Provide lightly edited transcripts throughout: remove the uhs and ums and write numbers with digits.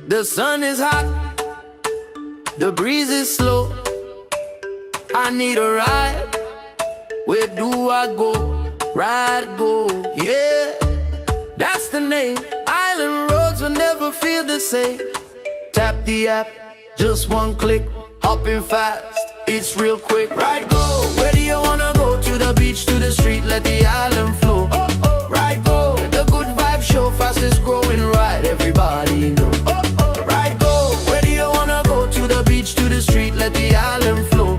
The sun is hot, the breeze is slow. I need a ride. Where do I go? Ride, go, yeah. That's the name. Island roads will never feel the same. Tap the app, just one click, hopping fast, it's real quick. Ride, go. Where do you wanna go? To the beach, to the street, let the island flow. Ride, go. The good vibe show, fastest growing ride, everybody know. Ride, go. Where do you wanna go? To the beach, to the street, let the island flow.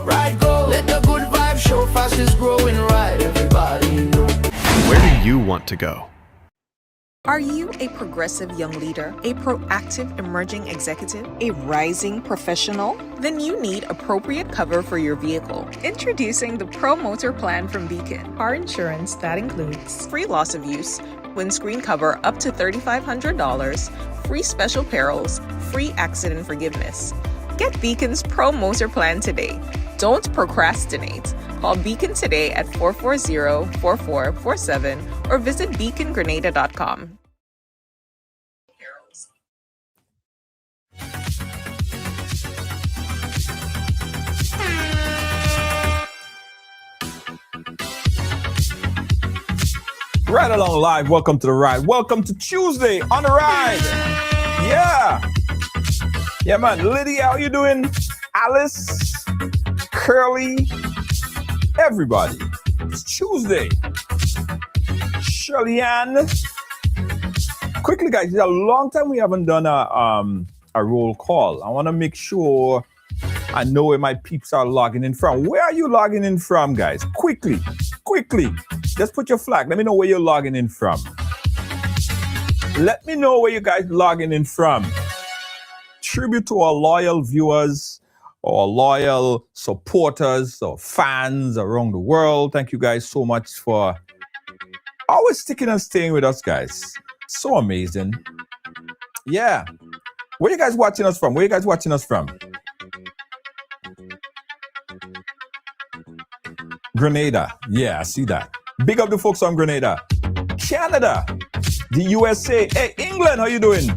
Ride, go. Let the good vibe show, fastest growing ride, everybody know. Where do you want to go? Are you a progressive young leader, a proactive emerging executive, a rising professional? Then you need appropriate cover for your vehicle. Introducing the Pro Motor Plan from Beacon. Car insurance that includes free loss of use, windscreen cover up to $3,500, free special perils, free accident forgiveness. Get Beacon's Pro Motor Plan today. Don't procrastinate. Call Beacon today at 440-4447 or visit beacongrenada.com. Right along live, welcome to the ride. Welcome to Tuesday on the ride. Yeah, man. Lydia, how you doing? Alice, Curly, everybody. It's Tuesday. Shirley Ann. Quickly, guys, it's a long time we haven't done a roll call. I want to make sure I know where my peeps are logging in from. Where are you logging in from, guys? Quickly. Just put your flag. Let me know where you're logging in from. Let me know where you guys logging in from. Tribute to our loyal viewers, our loyal supporters, or fans around the world. Thank you guys so much for always sticking and staying with us, guys. So amazing. Yeah. Where you guys watching us from? Grenada. Yeah, I see that. Big up the folks on Grenada. Canada. The USA. Hey, England, how you doing?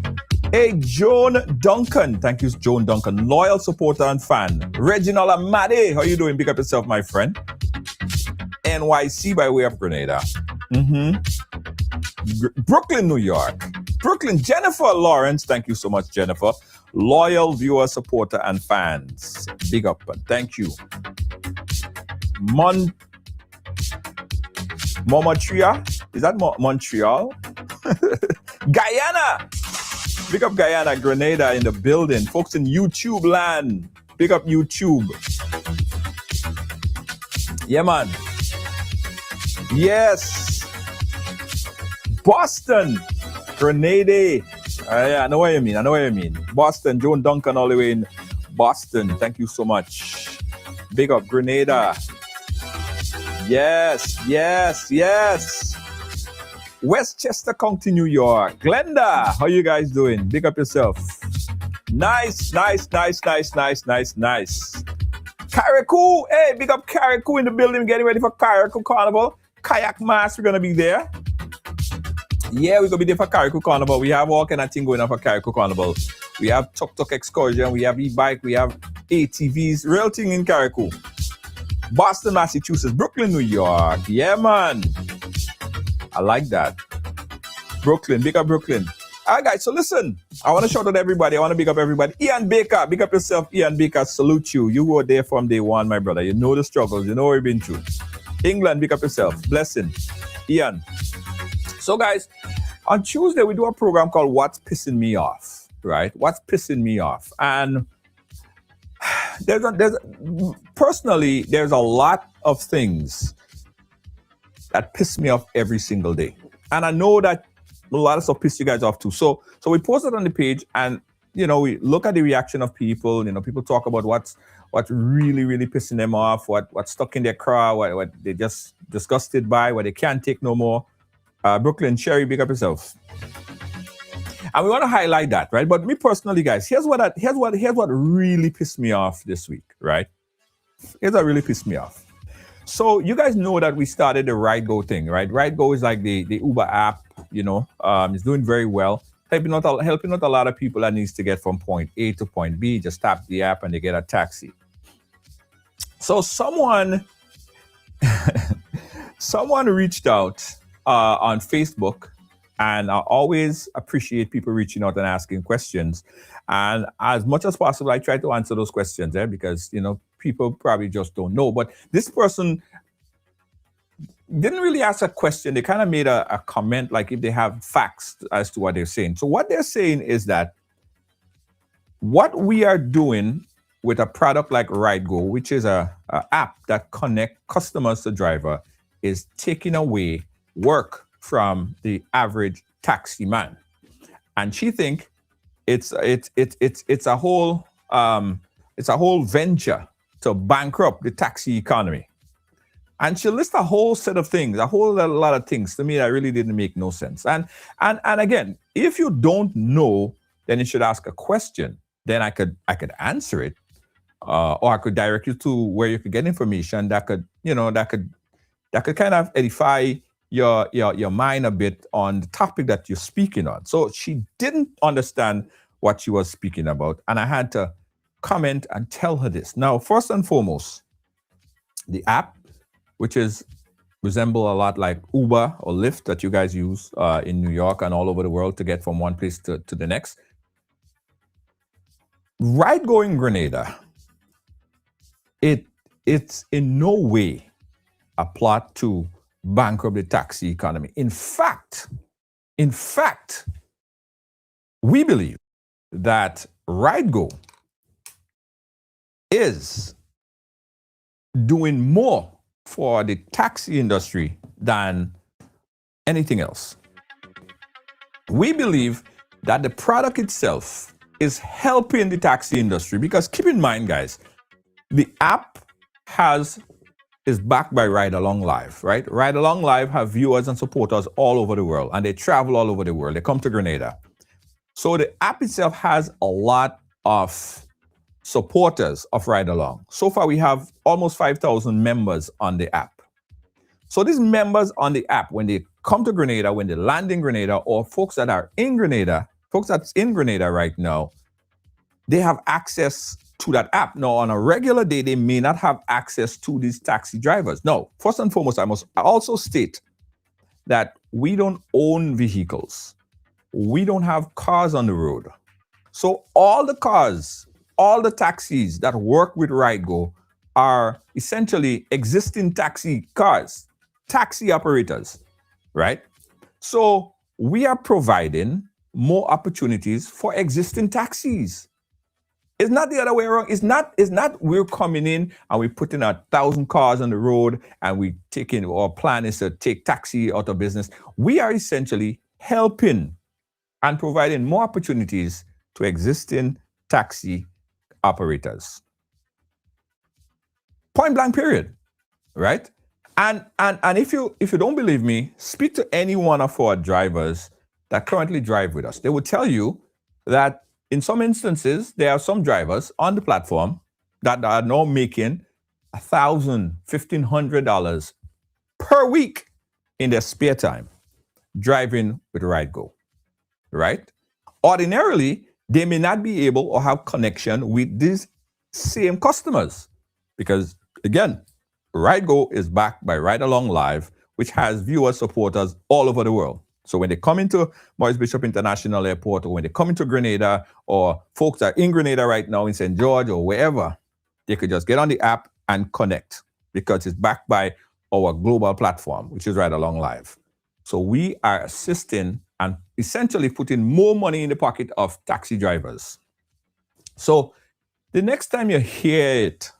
Hey, Joan Duncan. Thank you, Joan Duncan. Loyal supporter and fan. Reginald Amade. How you doing? Big up yourself, my friend. NYC by way of Grenada. Brooklyn, New York. Brooklyn, Jennifer Lawrence. Thank you so much, Jennifer. Loyal viewer, supporter, and fans. Big up and thank you. Montreal? Is that Montreal? Guyana! Big up Guyana, Grenada in the building. Folks in YouTube land. Big up YouTube. Yeah, man. Yes. Boston. Grenada. Yeah, I know what you mean. Boston. Joan Duncan all the way in Boston. Thank you so much. Big up Grenada. Yes. Westchester County, New York. Glenda, how you guys doing? Big up yourself. Nice. Carriacou, hey, big up Carriacou in the building, getting ready for Carriacou Carnival. Kayak Mass, we're gonna be there. Yeah, we're gonna be there for Carriacou Carnival. We have all kind of thing going on for Carriacou Carnival. we have tuk-tuk excursion, we have e-bike, we have ATVs, real thing in Carriacou. Boston, Massachusetts, Brooklyn, New York. Yeah, man. I like that. Brooklyn, big up Brooklyn. All right, guys, so listen. I want to shout out everybody. I want to big up everybody. Ian Baker, big up yourself. Ian Baker, salute you. You were there from day one, my brother. You know the struggles. You know what we've been through. England, big up yourself. Blessing. Ian. So, guys, on Tuesday, we do a program called What's Pissing Me Off, right? What's Pissing Me Off? And personally, there's a lot of things that piss me off every single day. And I know that a lot of stuff piss you guys off too. So we posted on the page, and we look at the reaction of people. People talk about what's really, really pissing them off, what's stuck in their craw, what they just disgusted by, what they can't take no more. Brooklyn, Sherry, big up yourself. And we want to highlight that, right? But me personally, guys, here's what really pissed me off this week, right? Here's what really pissed me off. So you guys know that we started the RideGo thing, right? RideGo is like the Uber app, it's doing very well, helping out a lot of people that needs to get from point A to point B. Just tap the app and they get a taxi. So someone reached out on Facebook, and I always appreciate people reaching out and asking questions. And as much as possible, I try to answer those questions because, people probably just don't know. But this person didn't really ask a question. They kind of made a comment, like if they have facts as to what they're saying. So what they're saying is that what we are doing with a product like RideGo, which is a app that connects customers to driver, is taking away work from the average taxi man. And she think it's a whole venture to bankrupt the taxi economy. And she lists a whole set of things, a whole lot of things to me that really didn't make no sense. And again, if you don't know, then you should ask a question. Then I could answer it, or I could direct you to where you could get information that could kind of edify your mind a bit on the topic that you're speaking on. So she didn't understand what she was speaking about, and I had to comment and tell her this. Now, first and foremost, the app, which resemble a lot like Uber or Lyft that you guys use in New York and all over the world to get from one place to the next. RideGo in Grenada, it's in no way a plot to bankrupt the taxi economy. In fact, we believe that RideGo is doing more for the taxi industry than anything else. We believe that the product itself is helping the taxi industry because keep in mind, guys, the app is backed by Ride Along Live, right? Ride Along Live have viewers and supporters all over the world, and they travel all over the world. They come to Grenada. So the app itself has a lot of supporters of Ride Along. So far, we have almost 5,000 members on the app. So these members on the app, when they come to Grenada, when they land in Grenada, or folks that are in Grenada, folks that's in Grenada right now, they have access to that app. Now, on a regular day, they may not have access to these taxi drivers. No, first and foremost, I must also state that we don't own vehicles. We don't have cars on the road. So all the cars, all the taxis that work with RideGo are essentially existing taxi cars, taxi operators, right? So we are providing more opportunities for existing taxis. It's not the other way around. It's not we're coming in and we're putting 1,000 cars on the road and we taking, our plan is to take taxi out of business. We are essentially helping and providing more opportunities to existing taxi operators. Point blank period, right? And if you don't believe me, speak to any one of our drivers that currently drive with us. They will tell you that in some instances, there are some drivers on the platform that are now making $1,000, $1,500 per week in their spare time driving with RideGo, right? Ordinarily, they may not be able or have connection with these same customers. Because again, RideGo is backed by Ride Along Live, which has viewers, supporters all over the world. So when they come into Maurice Bishop International Airport, or when they come into Grenada, or folks are in Grenada right now in St. George or wherever, they could just get on the app and connect because it's backed by our global platform, which is Ride Along Live. So we are assisting and essentially putting more money in the pocket of taxi drivers. So the next time you hear it,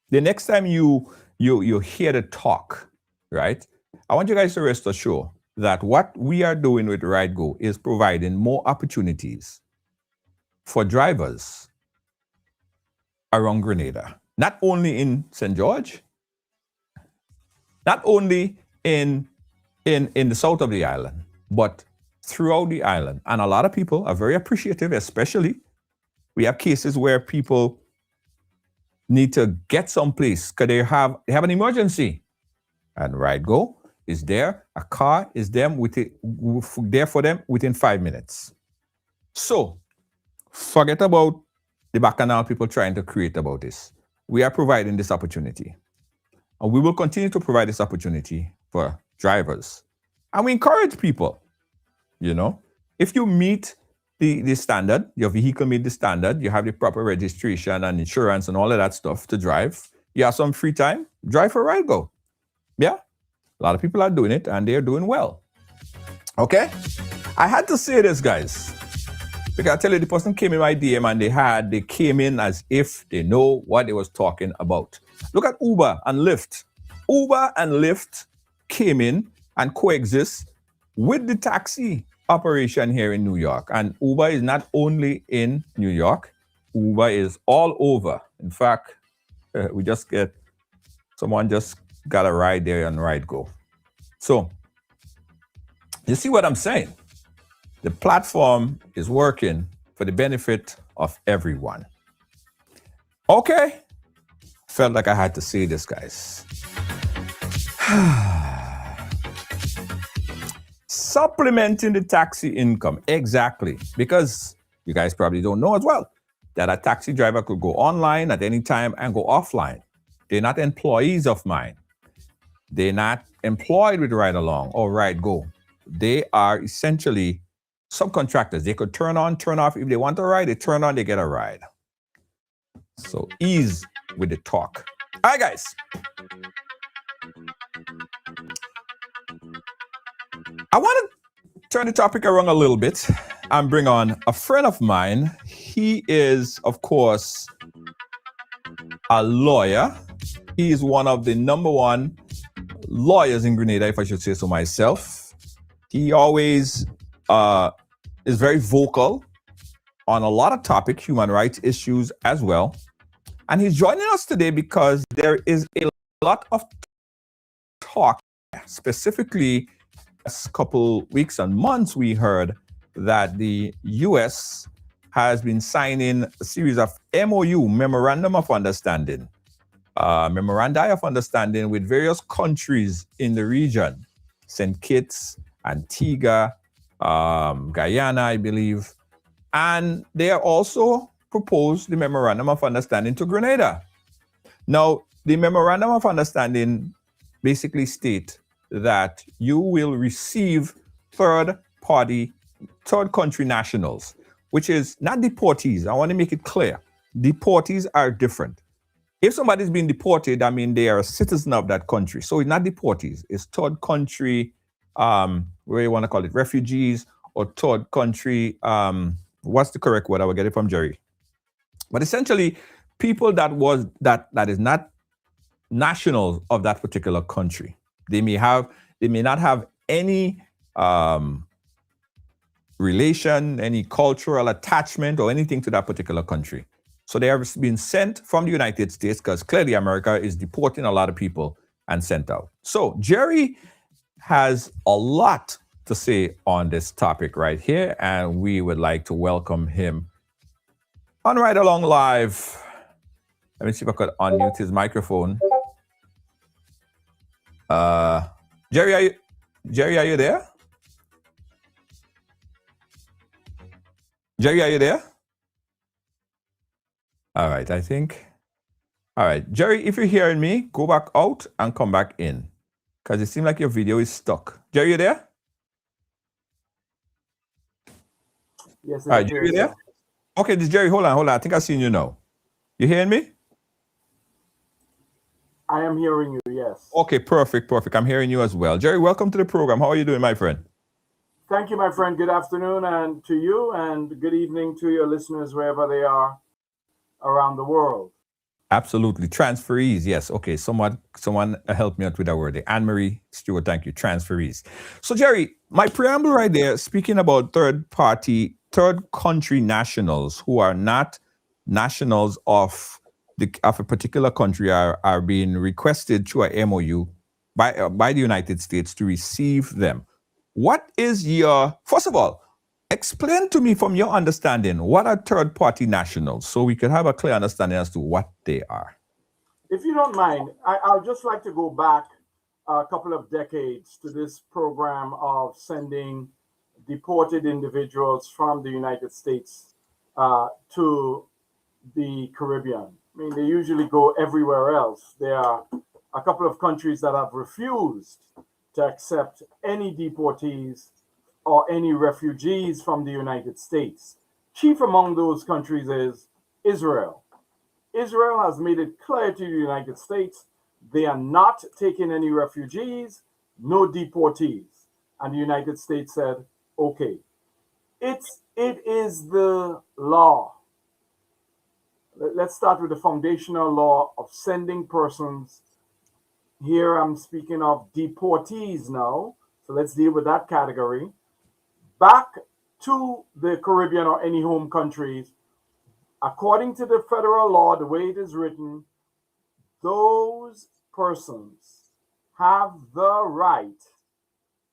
the next time you hear the talk, right? I want you guys to rest assured that what we are doing with RideGo is providing more opportunities for drivers around Grenada, not only in St. George, not only in the south of the island, but throughout the island. And a lot of people are very appreciative, especially we have cases where people need to get someplace because they have an emergency. And RideGo is there. A car is there for them within 5 minutes. So forget about the bacchanal people trying to create about this. We are providing this opportunity. And we will continue to provide this opportunity for drivers. And we encourage people, if you meet the standard, your vehicle meet the standard, you have the proper registration and insurance and all of that stuff to drive, you have some free time, drive for RideGo. Yeah, a lot of people are doing it and they're doing well. Okay? I had to say this, guys, because I tell you, the person came in my DM and they came in as if they know what they was talking about. Look at Uber and Lyft. Uber and Lyft came in and coexist with the taxi operation here in New York. And Uber is not only in New York, Uber is all over. In fact, someone just got a ride there on RideGo. So, you see what I'm saying? The platform is working for the benefit of everyone. Okay? Felt like I had to say this, guys. Supplementing the taxi income. Exactly. Because you guys probably don't know as well that a taxi driver could go online at any time and go offline. They're not employees of mine. They're not employed with Ride Along or RideGo. They are essentially subcontractors. They could turn on, turn off. If they want a ride, they turn on, they get a ride. So ease with the talk. All right, guys. I want to turn the topic around a little bit and bring on a friend of mine. He is, of course, a lawyer. He is one of the number one lawyers in Grenada, if I should say so myself. He always is very vocal on a lot of topics, human rights issues as well. And he's joining us today because there is a lot of talk, specifically last couple weeks and months, we heard that the U.S. has been signing a series of MOU, Memorandum of Understanding, memoranda of understanding with various countries in the region, St. Kitts, Antigua, Guyana, I believe. And they are also proposed the Memorandum of Understanding to Grenada. Now, the Memorandum of Understanding basically state that you will receive third country nationals, which is not deportees. I want to make it clear. Deportees are different. If somebody's been deported, I mean, they are a citizen of that country. So it's not deportees. It's third country, where you want to call it, refugees or third country, what's the correct word? I will get it from Jerry. But essentially, people that is not nationals of that particular country. They may not have any relation, any cultural attachment or anything to that particular country. So they have been sent from the United States because clearly America is deporting a lot of people and sent out. So Jerry has a lot to say on this topic right here, and we would like to welcome him on Ride Along Live. Let me see if I could unmute his microphone. Jerry, are you there? Jerry, are you there? All right, I think. All right, Jerry, if you're hearing me, go back out and come back in because it seems like your video is stuck. Jerry, you there? Yes, All it right, Jerry, you appears there? so. Okay, this Jerry, hold on. I think I seen you now. You hearing me? I am hearing you, yes. Okay, perfect. I'm hearing you as well. Jerry, welcome to the program. How are you doing, my friend? Thank you, my friend. Good afternoon and to you, and good evening to your listeners wherever they are around the world. Absolutely. Transferees. Yes. Okay. Someone help me out with that word. Anne-Marie Stewart. Thank you. Transferees. So, Jerry, my preamble right there, speaking about third country nationals who are not nationals of a particular country are being requested through a MOU by the United States to receive them. What is first of all, explain to me from your understanding, what are third party nationals so we can have a clear understanding as to what they are? If you don't mind, I'll just like to go back a couple of decades to this program of sending deported individuals from the United States to the Caribbean. I mean, they usually go everywhere else. There are a couple of countries that have refused to accept any deportees or any refugees from the United States. Chief among those countries is Israel. Israel has made it clear to the United States they are not taking any refugees, no deportees. And the United States said, okay. It is the law. Let's start with the foundational law of sending persons. Here I'm speaking of deportees now. So let's deal with that category. Back to the Caribbean or any home countries. According to the federal law, the way it is written, those persons have the right,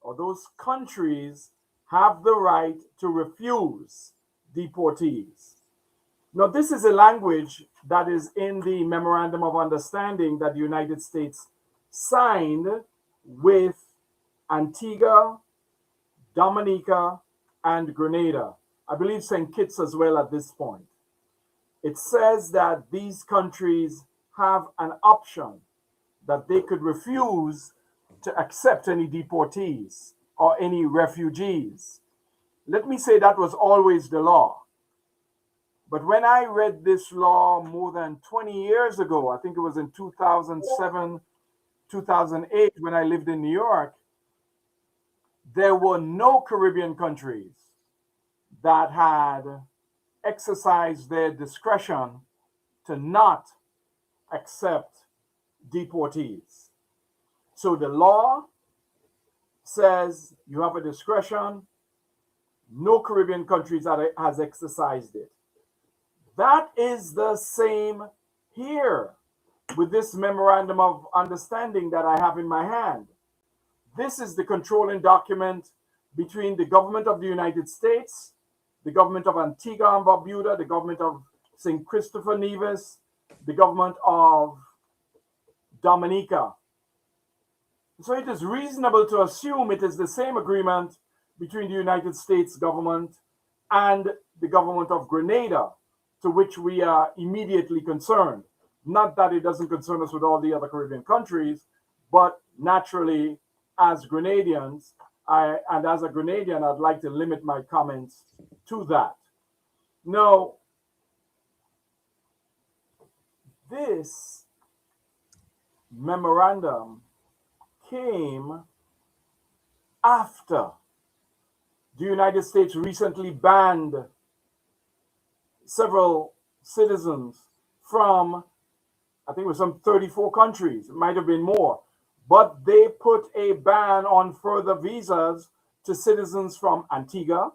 or those countries have the right to refuse deportees. Now, this is a language that is in the Memorandum of Understanding that the United States signed with Antigua, Dominica, and Grenada. I believe St. Kitts as well at this point. It says that these countries have an option that they could refuse to accept any deportees or any refugees. Let me say that was always the law. But when I read this law more than 20 years ago, I think it was in 2007, 2008, when I lived in New York, there were no Caribbean countries that had exercised their discretion to not accept deportees. So the law says you have a discretion. No Caribbean countries has exercised it. That is the same here with this memorandum of understanding that I have in my hand. This is the controlling document between the government of the United States, the government of Antigua and Barbuda, the government of St. Christopher Nevis, the government of Dominica. So it is reasonable to assume it is the same agreement between the United States government and the government of Grenada, to which we are immediately concerned. Not that it doesn't concern us with all the other Caribbean countries, but naturally, as Grenadians, and as a Grenadian, I'd like to limit my comments to that. Now, this memorandum came after the United States recently banned several citizens from, I think it was some 34 countries, it might have been more, but they put a ban on further visas to citizens from Antigua,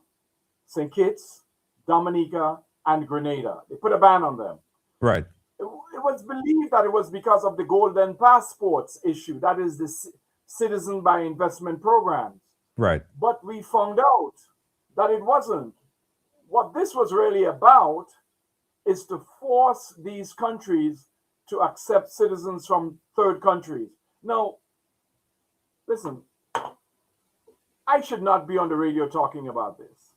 St. Kitts, Dominica, and Grenada. They put a ban on them. Right. It was believed that it was because of the golden passports issue, that is the citizen by investment programs. Right. But we found out that it wasn't. What this was really about is to force these countries to accept citizens from third countries. Now, listen, I should not be on the radio talking about this.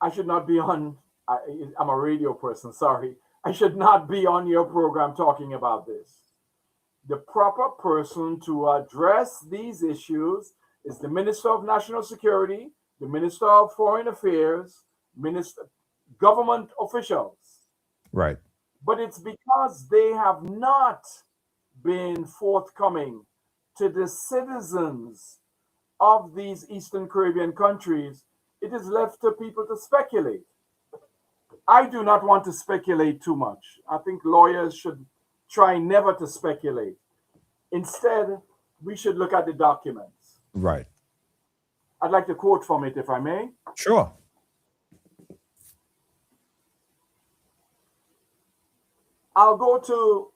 I should not be on, I'm a radio person, sorry. I should not be on your program talking about this. The proper person to address these issues is the Minister of National Security, the Minister of Foreign Affairs, Minister, government officials. Right. But it's because they have not been forthcoming to the citizens of these Eastern Caribbean countries. It is left to people to speculate. I do not want to speculate too much. I think lawyers should try never to speculate. Instead, we should look at the documents. Right. I'd like to quote from it, if I may. Sure. I'll go to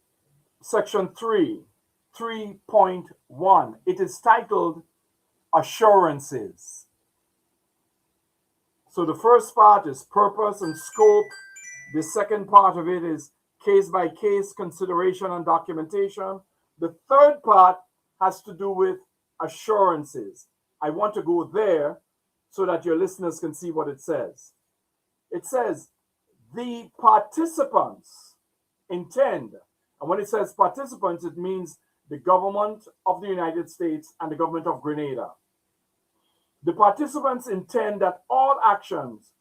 section 3.1. It is titled Assurances. So the first part is purpose and scope. The second part of it is case by case consideration and documentation. The third part has to do with assurances. I want to go there so that your listeners can see what it says. It says the participants intend, and when it says participants, it means the government of the United States and the government of Grenada. The participants intend that all actions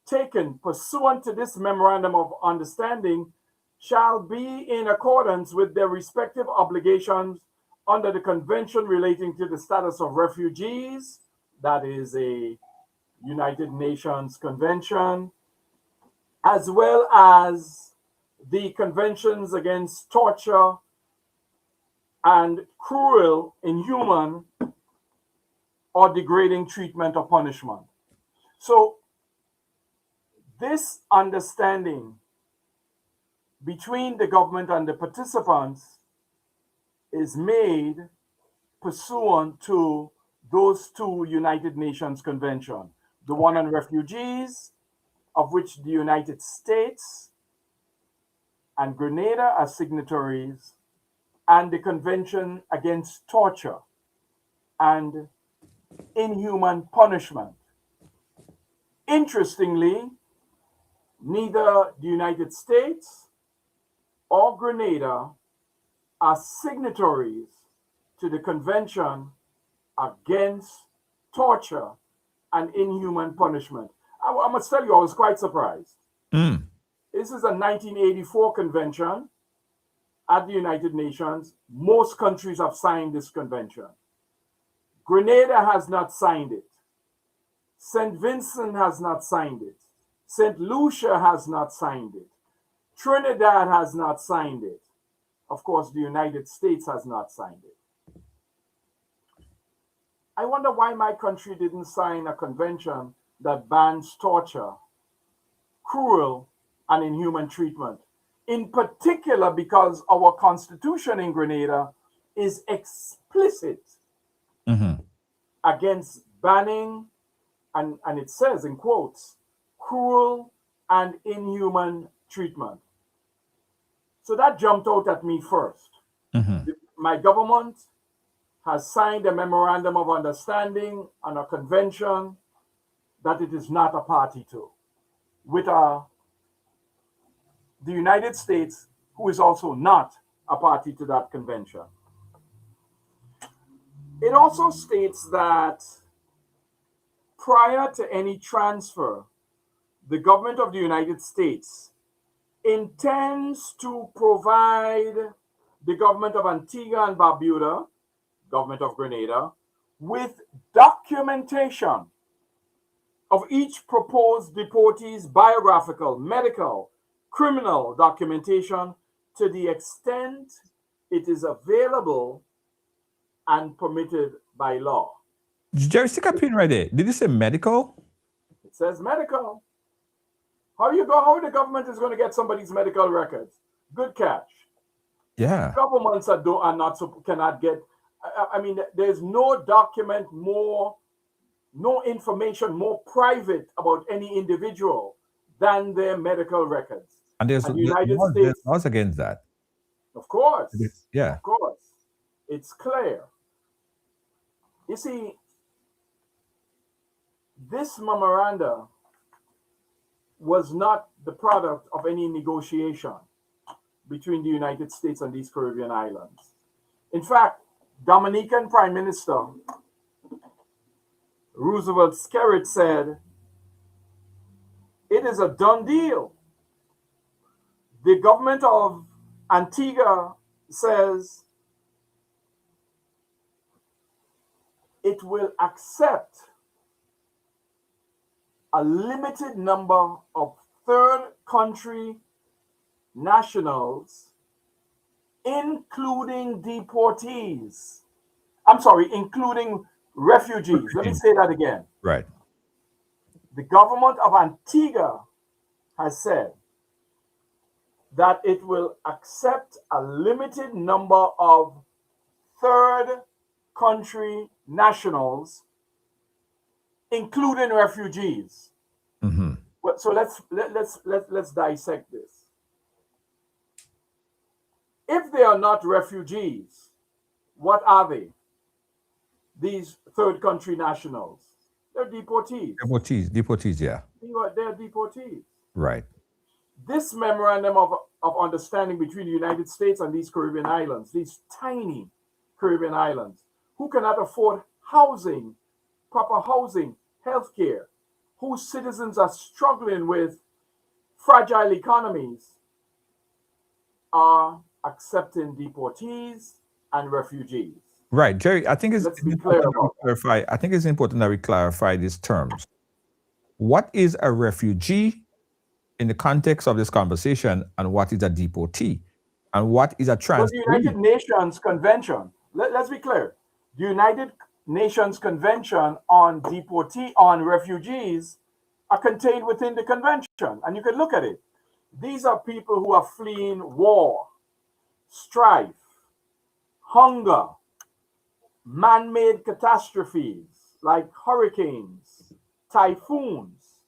taken pursuant to this memorandum of understanding shall be in accordance with their respective obligations under the Convention relating to the status of refugees, that is a United Nations convention, as well as the conventions against torture and cruel, inhuman, or degrading treatment or punishment. So this understanding between the government and the participants is made pursuant to those two United Nations conventions, the one on refugees, of which the United States and Grenada are signatories, and the Convention Against Torture and Inhuman Punishment. Interestingly, neither the United States or Grenada are signatories to the Convention Against Torture and Inhuman Punishment. I must tell you, I was quite surprised. This is a 1984 convention at the United Nations. Most countries have signed this convention. Grenada has not signed it. St. Vincent has not signed it. St. Lucia has not signed it. Trinidad has not signed it. Of course, the United States has not signed it. I wonder why my country didn't sign a convention that bans torture, cruel, and inhuman treatment. In particular, because our constitution in Grenada is explicit against banning, and it says in quotes, cruel and inhuman treatment. So that jumped out at me first. My government has signed a memorandum of understanding and a convention that it is not a party to, with the United States, who is also not a party to that convention. It also states that prior to any transfer, the government of the United States intends to provide the government of Antigua and Barbuda, government of Grenada, with documentation of each proposed deportee's biographical, medical, criminal documentation to the extent it is available and permitted by law. Jerry, stick a pin right there. Did you say medical? It says medical. How the government is going to get somebody's medical records? Good catch. Yeah. Governments cannot get. I mean, there's no document no information more private about any individual than their medical records. And there's laws against that. Of course. Yeah. Of course. It's clear. You see, this memoranda was not the product of any negotiation between the United States and these Caribbean islands. In fact, Dominican Prime Minister Roosevelt Skerritt said, "It is a done deal." The government of Antigua says it will accept a limited number of third country nationals, including deportees. I'm sorry, including refugees. Let me say that again. Right. The government of Antigua has said that it will accept a limited number of third country nationals, including refugees. Mm-hmm. So let's dissect this. If they are not refugees, what are they? These third country nationals, they're deportees. Deportees, yeah. They're deportees. Right. This memorandum of understanding between the United States and these Caribbean islands, these tiny Caribbean islands, who cannot afford housing, proper housing, healthcare, whose citizens are struggling with fragile economies, are accepting deportees and refugees. Right, Jerry. I think Let's be clear about clarify. I think it's important that we clarify these terms. What is a refugee in the context of this conversation, and what is a deportee, and what is a But transferee? the United Nations Convention, let's be clear. The United Nations Convention on refugees are contained within the convention, and you can look at it. These are people who are fleeing war, strife, hunger, man-made catastrophes like hurricanes, typhoons,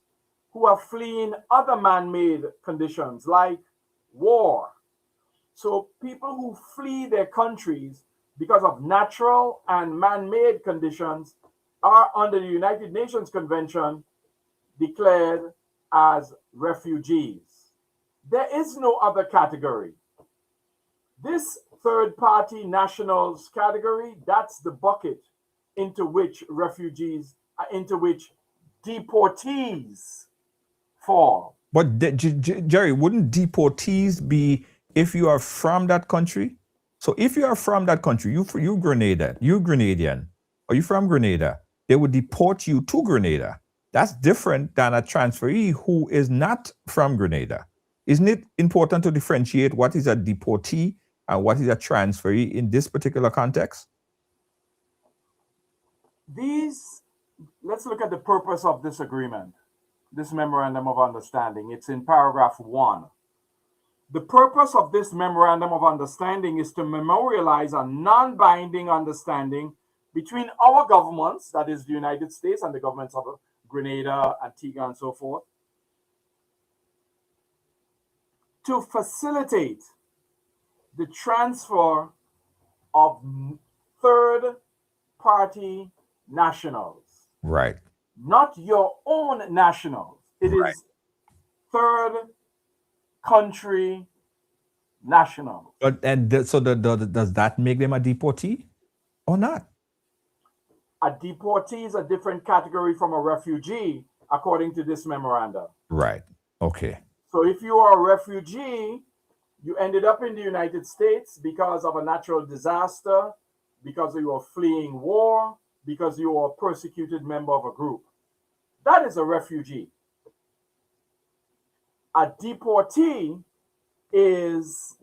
who are fleeing other man-made conditions like war. So people who flee their countries because of natural and man-made conditions are under the United Nations Convention declared as refugees. There is no other category. This third-party nationals category, that's the bucket into which refugees, into which deportees fall. But Jerry, wouldn't deportees be if you are from that country? So if you are from that country, you Grenadian, or you from Grenada, they would deport you to Grenada. That's different than a transferee who is not from Grenada. Isn't it important to differentiate what is a deportee and what is a transferee in this particular context? Let's look at the purpose of this agreement, this memorandum of understanding. It's in paragraph 1. The purpose of this memorandum of understanding is to memorialize a non-binding understanding between our governments, that is the United States and the governments of Grenada, Antigua, and so forth, to facilitate the transfer of third-party nationals. Right. Not your own nationals. It is third country nationals. But does that make them a deportee or not? A deportee is a different category from a refugee, according to this memorandum. Right. Okay. So if you are a refugee, you ended up in the United States because of a natural disaster, because you were fleeing war, because you were a persecuted member of a group. That is a refugee. A deportee is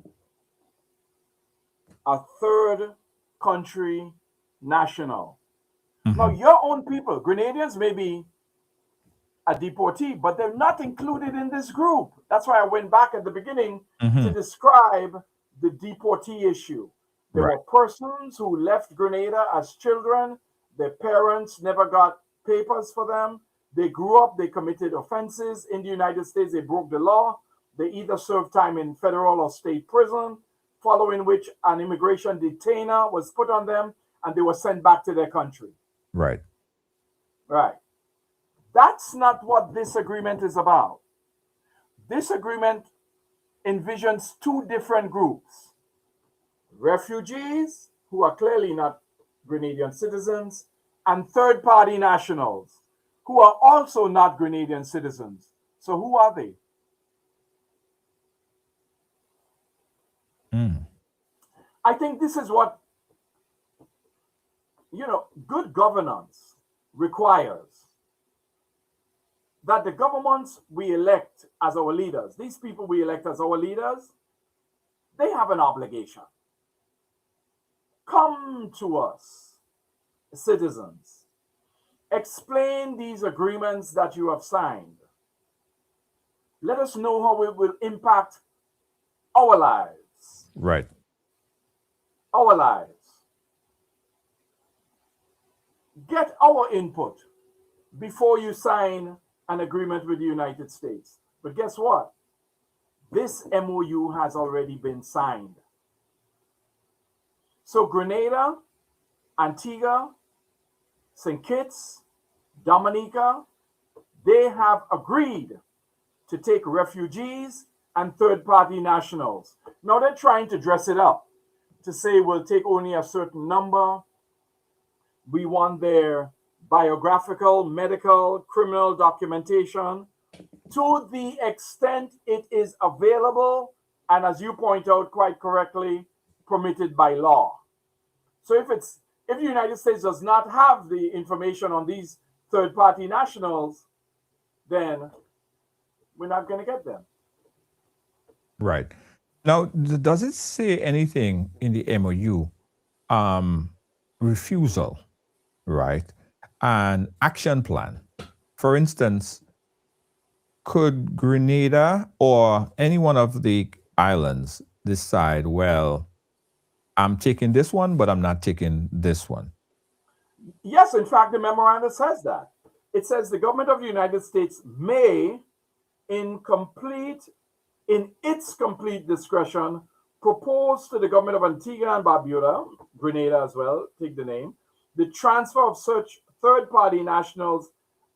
a third country national. Mm-hmm. Now, your own people, Grenadians, may be a deportee, but they're not included in this group. That's why I went back at the beginning to describe the deportee issue. There were persons who left Grenada as children. Their parents never got papers for them. They grew up, they committed offenses in the United States, they broke the law. They either served time in federal or state prison, following which an immigration detainer was put on them and they were sent back to their country. Right. Right. That's not what this agreement is about. This agreement envisions two different groups: refugees, who are clearly not Grenadian citizens, and third party nationals, who are also not Grenadian citizens. So, who are they? I think this is what, good governance requires that the governments we elect as our leaders, these people we elect as our leaders, they have an obligation. Come to us, citizens. Explain these agreements that you have signed. Let us know how it will impact our lives. Right. Our lives. Get our input before you sign an agreement with the United States. But guess what? This MOU has already been signed. So Grenada, Antigua, St. Kitts, Dominica, they have agreed to take refugees and third-party nationals. Now they're trying to dress it up to say we'll take only a certain number. We want their biographical, medical, criminal documentation to the extent it is available, and as you point out quite correctly, permitted by law. So if the United States does not have the information on these third-party nationals, then we're not going to get them. Right. Now, does it say anything in the MOU, refusal, right, and action plan? For instance, could Grenada or any one of the islands decide, well, I'm taking this one, but I'm not taking this one? Yes, in fact, the memorandum says that. It says the government of the United States may, in its complete discretion, propose to the government of Antigua and Barbuda, Grenada as well, take the name, the transfer of such third-party nationals,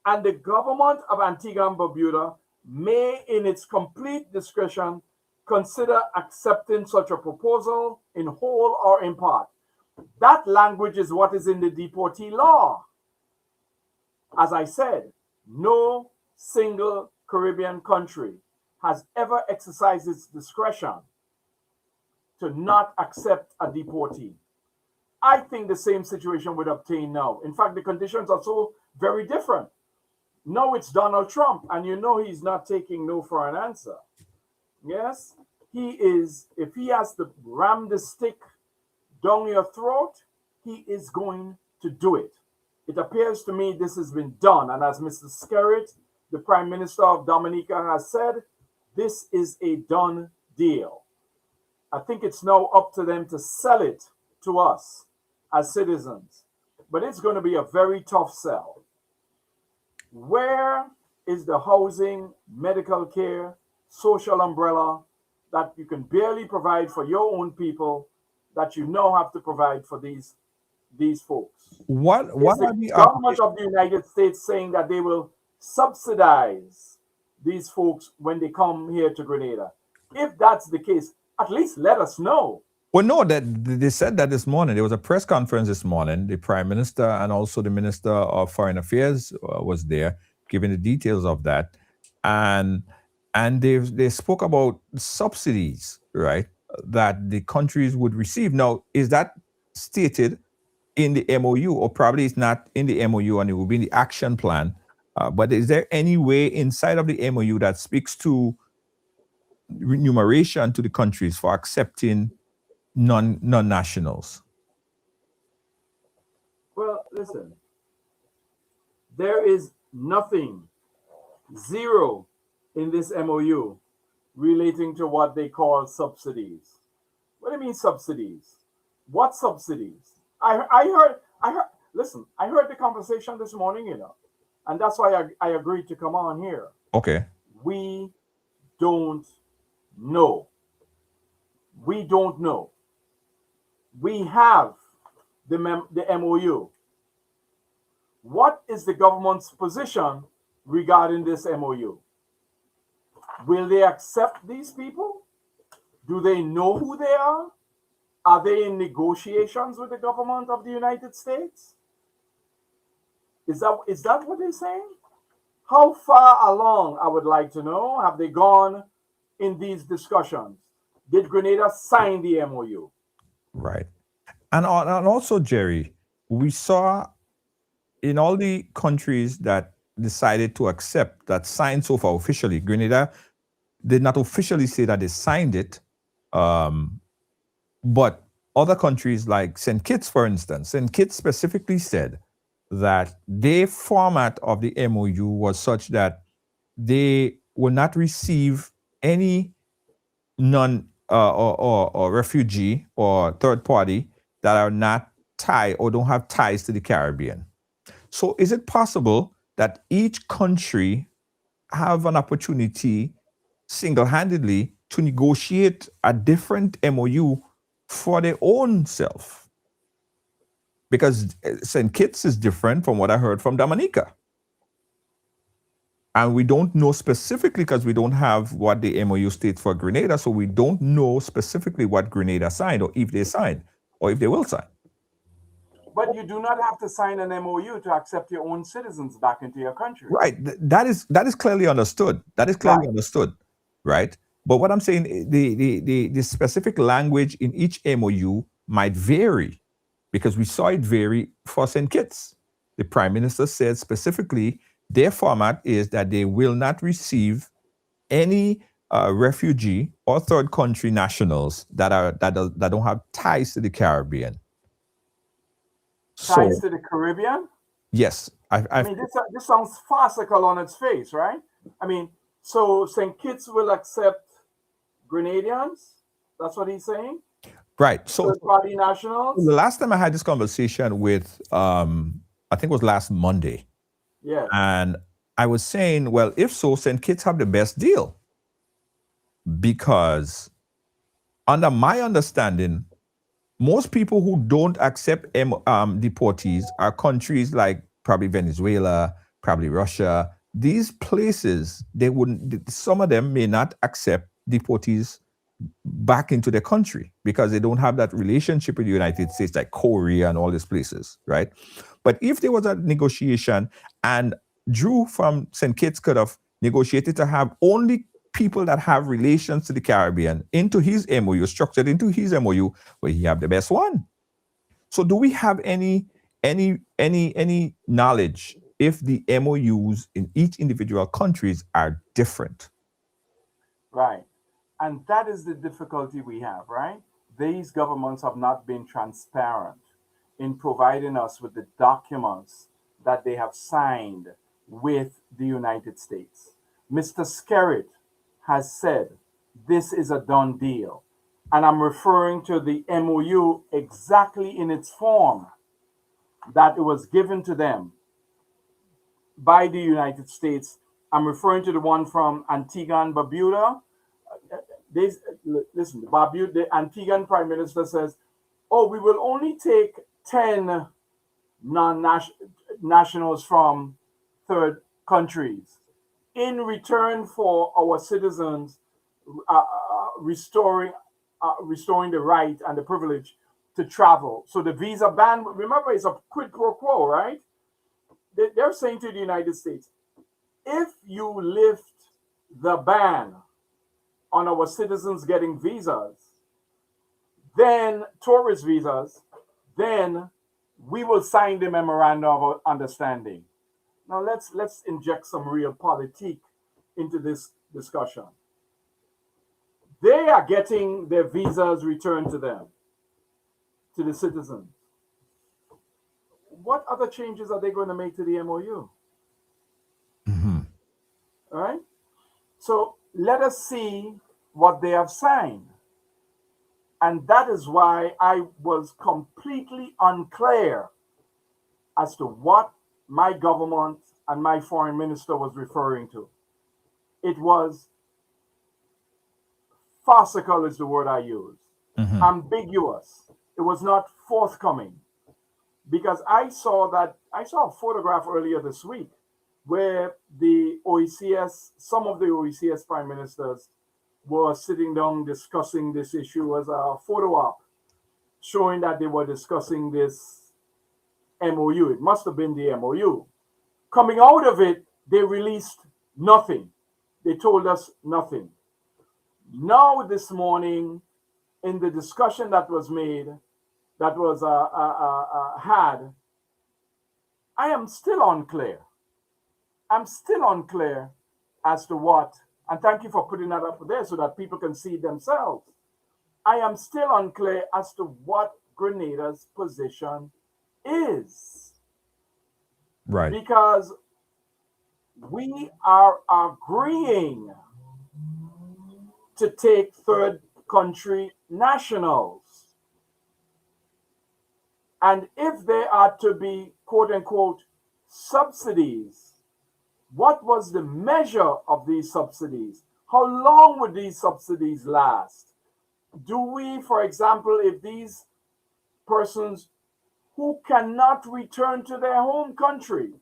and the government of Antigua and Barbuda may, in its complete discretion, consider accepting such a proposal in whole or in part. That language is what is in the deportee law. As I said, no single Caribbean country has ever exercised its discretion to not accept a deportee. I think the same situation would obtain now. In fact, the conditions are so very different. Now it's Donald Trump, and you know he's not taking no for an answer. Yes, he is. If he has to ram the stick down your throat, he is going to do it. It appears to me this has been done, and as Mr. Skerritt, the Prime Minister of Dominica, has said, this is a done deal. I think it's now up to them to sell it to us as citizens, but it's going to be a very tough sell. Where is the housing, medical care, social umbrella that you can barely provide for your own people that you now have to provide for these folks? What Is are the the government of the United States saying that they will subsidize these folks when they come here to Grenada? If that's the case, at least let us know. Well, no, that they said that this morning. There was a press conference this morning. The Prime Minister and also the Minister of Foreign Affairs was there, giving the details of that, and they spoke about subsidies, right, that the countries would receive. Now, is that stated in the MOU, or probably it's not in the MOU and it will be in the action plan? But is there any way inside of the MOU that speaks to remuneration to the countries for accepting non-nationals? Well, listen, there is nothing, zero, in this MOU relating to what they call subsidies. What do you mean subsidies? What subsidies? I heard, listen, I heard the conversation this morning, and that's why I agreed to come on here. Okay. We don't know. We don't know. We have the MOU. What is the government's position regarding this MOU? Will they accept these people? Do they know who they are? Are they in negotiations with the government of the United States? Is that what they're saying? How far along, I would like to know, have they gone in these discussions? Did Grenada sign the MOU? Right. And also, Jerry, we saw in all the countries that decided to accept, that signed so far officially, Grenada did not officially say that they signed it, but other countries like St. Kitts, for instance, St. Kitts specifically said that their format of the MOU was such that they will not receive any non or refugee or third party that are not tied or don't have ties to the Caribbean. So is it possible that each country have an opportunity single-handedly to negotiate a different MOU for their own self? Because St. Kitts is different from what I heard from Dominica. And we don't know specifically because we don't have what the MOU states for Grenada, so we don't know specifically what Grenada signed or if they signed or if they will sign. But you do not have to sign an MOU to accept your own citizens back into your country. Right. That is clearly understood. That is clearly understood. Right. But what I'm saying, the specific language in each MOU might vary because we saw it vary for St. Kitts. The Prime Minister said specifically their format is that they will not receive any refugee or third country nationals that don't have ties to the Caribbean. Ties to the Caribbean? Yes. I mean, this sounds farcical on its face, right? I mean, so St. Kitts will accept Grenadians? That's what he's saying? Right. So third-party nationals? the last time I had this conversation with, I think it was last Monday. Yeah. And I was saying, well, if so, St. Kitts have the best deal. Because under my understanding, most people who don't accept deportees are countries like probably Venezuela, probably Russia. These places, some of them may not accept deportees back into their country because they don't have that relationship with the United States, like Korea and all these places, right? But if there was a negotiation and Drew from St. Kitts could have negotiated to have only people that have relations to the Caribbean into his MOU, structured into his MOU, where he have the best one. So do we have any knowledge if the MOUs in each individual countries are different? Right. And that is the difficulty we have, right? These governments have not been transparent in providing us with the documents that they have signed with the United States. Mr. Skerritt has said this is a done deal. And I'm referring to the MOU exactly in its form that it was given to them by the United States. I'm referring to the one from Antigua and Barbuda. Listen, Barbuda, the Antiguan Prime Minister says, oh, we will only take 10 non-nationals from third countries in return for our citizens restoring the right and the privilege to travel. So the visa ban, remember, is a quid pro quo, right? They're saying to the United States, if you lift the ban on our citizens getting visas, then tourist visas, then we will sign the memorandum of understanding. Now let's inject some real politique into this discussion. They are getting their visas returned to them, to the citizens. What other changes are they going to make to the MOU? Mm-hmm. All right. So let us see what they have signed. And that is why I was completely unclear as to what my government and my foreign minister was referring to. It was farcical is the word I use. Mm-hmm. Ambiguous. It was not forthcoming. Because I saw a photograph earlier this week where the OECS, some of the OECS prime ministers were sitting down discussing this issue as a photo op, showing that they were discussing this MOU. It must have been the MOU. Coming out of it, they released nothing. They told us nothing. Now, this morning, in the discussion that was made, that was had, I am still unclear. I'm still unclear as to what, and thank you for putting that up there so that people can see themselves. I am still unclear as to what Grenada's position is. Right. Because we are agreeing to take third country nationals. And if there are to be, quote unquote, subsidies, what was the measure of these subsidies? How long would these subsidies last? Do we, for example, if these persons who cannot return to their home country,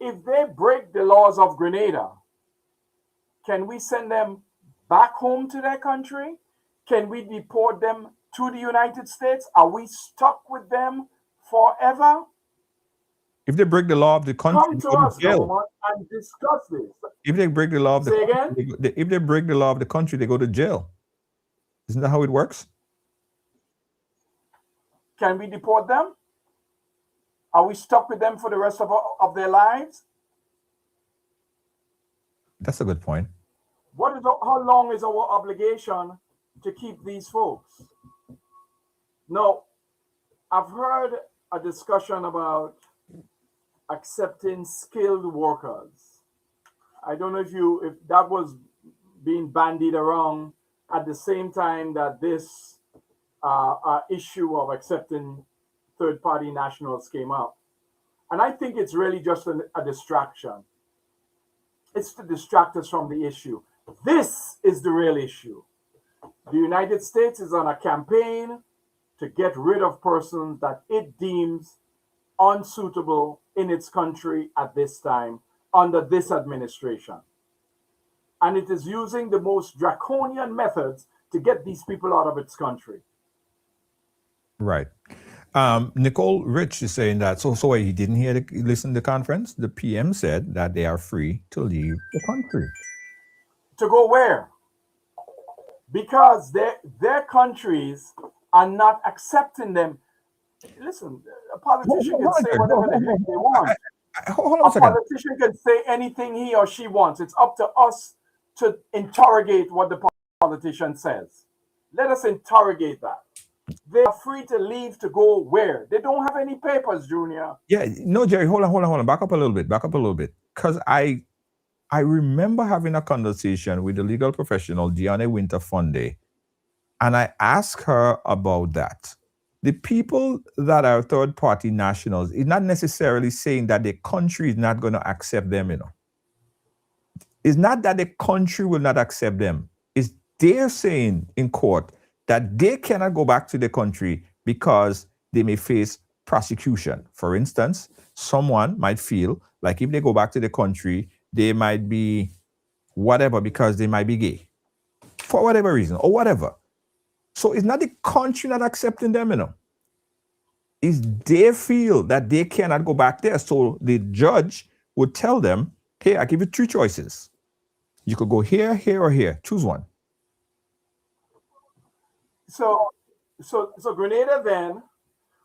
if they break the laws of Grenada, can we send them back home to their country? Can we deport them to the United States? Are we stuck with them forever? If they break the law of the country, Come they to go to us, jail. government, and discuss this. If they break the law of the Say country, again? if they break the law of the country, they go to jail. Isn't that how it works? Can we deport them? Are we stuck with them for the rest of their lives? That's a good point. How long is our obligation to keep these folks? Now, I've heard a discussion about accepting skilled workers. I don't know if that was being bandied around at the same time that this issue of accepting third-party nationals came up. And I think it's really just a distraction. It's to distract us from the issue. This is the real issue. The United States is on a campaign to get rid of persons that it deems unsuitable in its country at this time under this administration. And it is using the most draconian methods to get these people out of its country. Right. Nicole Rich is saying that. So he didn't listen to the conference. The PM said that they are free to leave the country. To go where? Because their countries are not accepting them. Listen, a politician can say whatever the heck they want. Hold on a second. Politician can say anything he or she wants. It's up to us to interrogate what the politician says. Let us interrogate that. They are free to leave to go where? They don't have any papers, Junior. Yeah, no, Jerry, hold on. Back up a little bit. Because I remember having a conversation with the legal professional, Diane Winter-Funde, and I asked her about that. The people that are third-party nationals is not necessarily saying that the country is not going to accept them, It's not that the country will not accept them. It's they're saying in court that they cannot go back to the country because they may face prosecution. For instance, someone might feel like if they go back to the country, they might be whatever because they might be gay for whatever reason or whatever. So it's not the country not accepting them, It's they feel that they cannot go back there. So the judge would tell them, hey, I give you three choices. You could go here, here, or here. Choose one. So Grenada then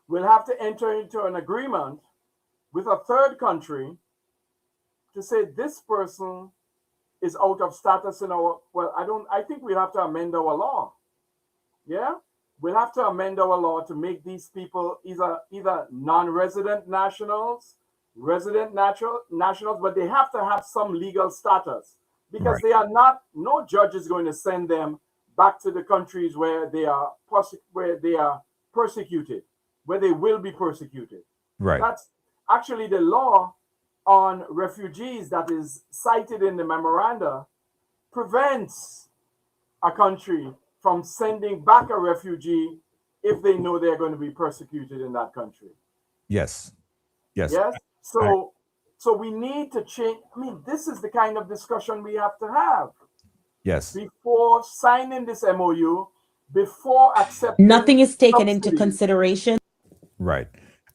will have to enter into an agreement with a third country to say this person is out of status in our, I think we'll have to amend our law. Yeah? We'll have to amend our law to make these people either non-resident nationals, resident nationals, but they have to have some legal status because they are not, no judge is going to send them back to the countries where they are persecuted, where they will be persecuted. Right. That's actually the law on refugees that is cited in the memoranda prevents a country from sending back a refugee if they know they're going to be persecuted in that country. Yes. Yes. So So we need to change. I mean, this is the kind of discussion we have to have Yes. before signing this MOU, before accepting Nothing is taken into subsidies. consideration. Right.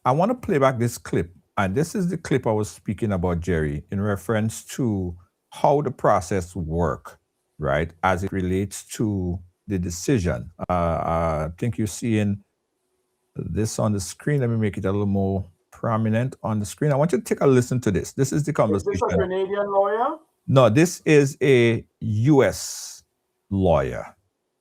I want to play back this clip. And this is the clip I was speaking about, Jerry, in reference to how the process work, right, as it relates to the decision. I think you're seeing this on the screen. Let me make it a little more prominent on the screen. I want you to take a listen to this. This is the Is conversation. this a Canadian lawyer? No, this is a U.S. lawyer,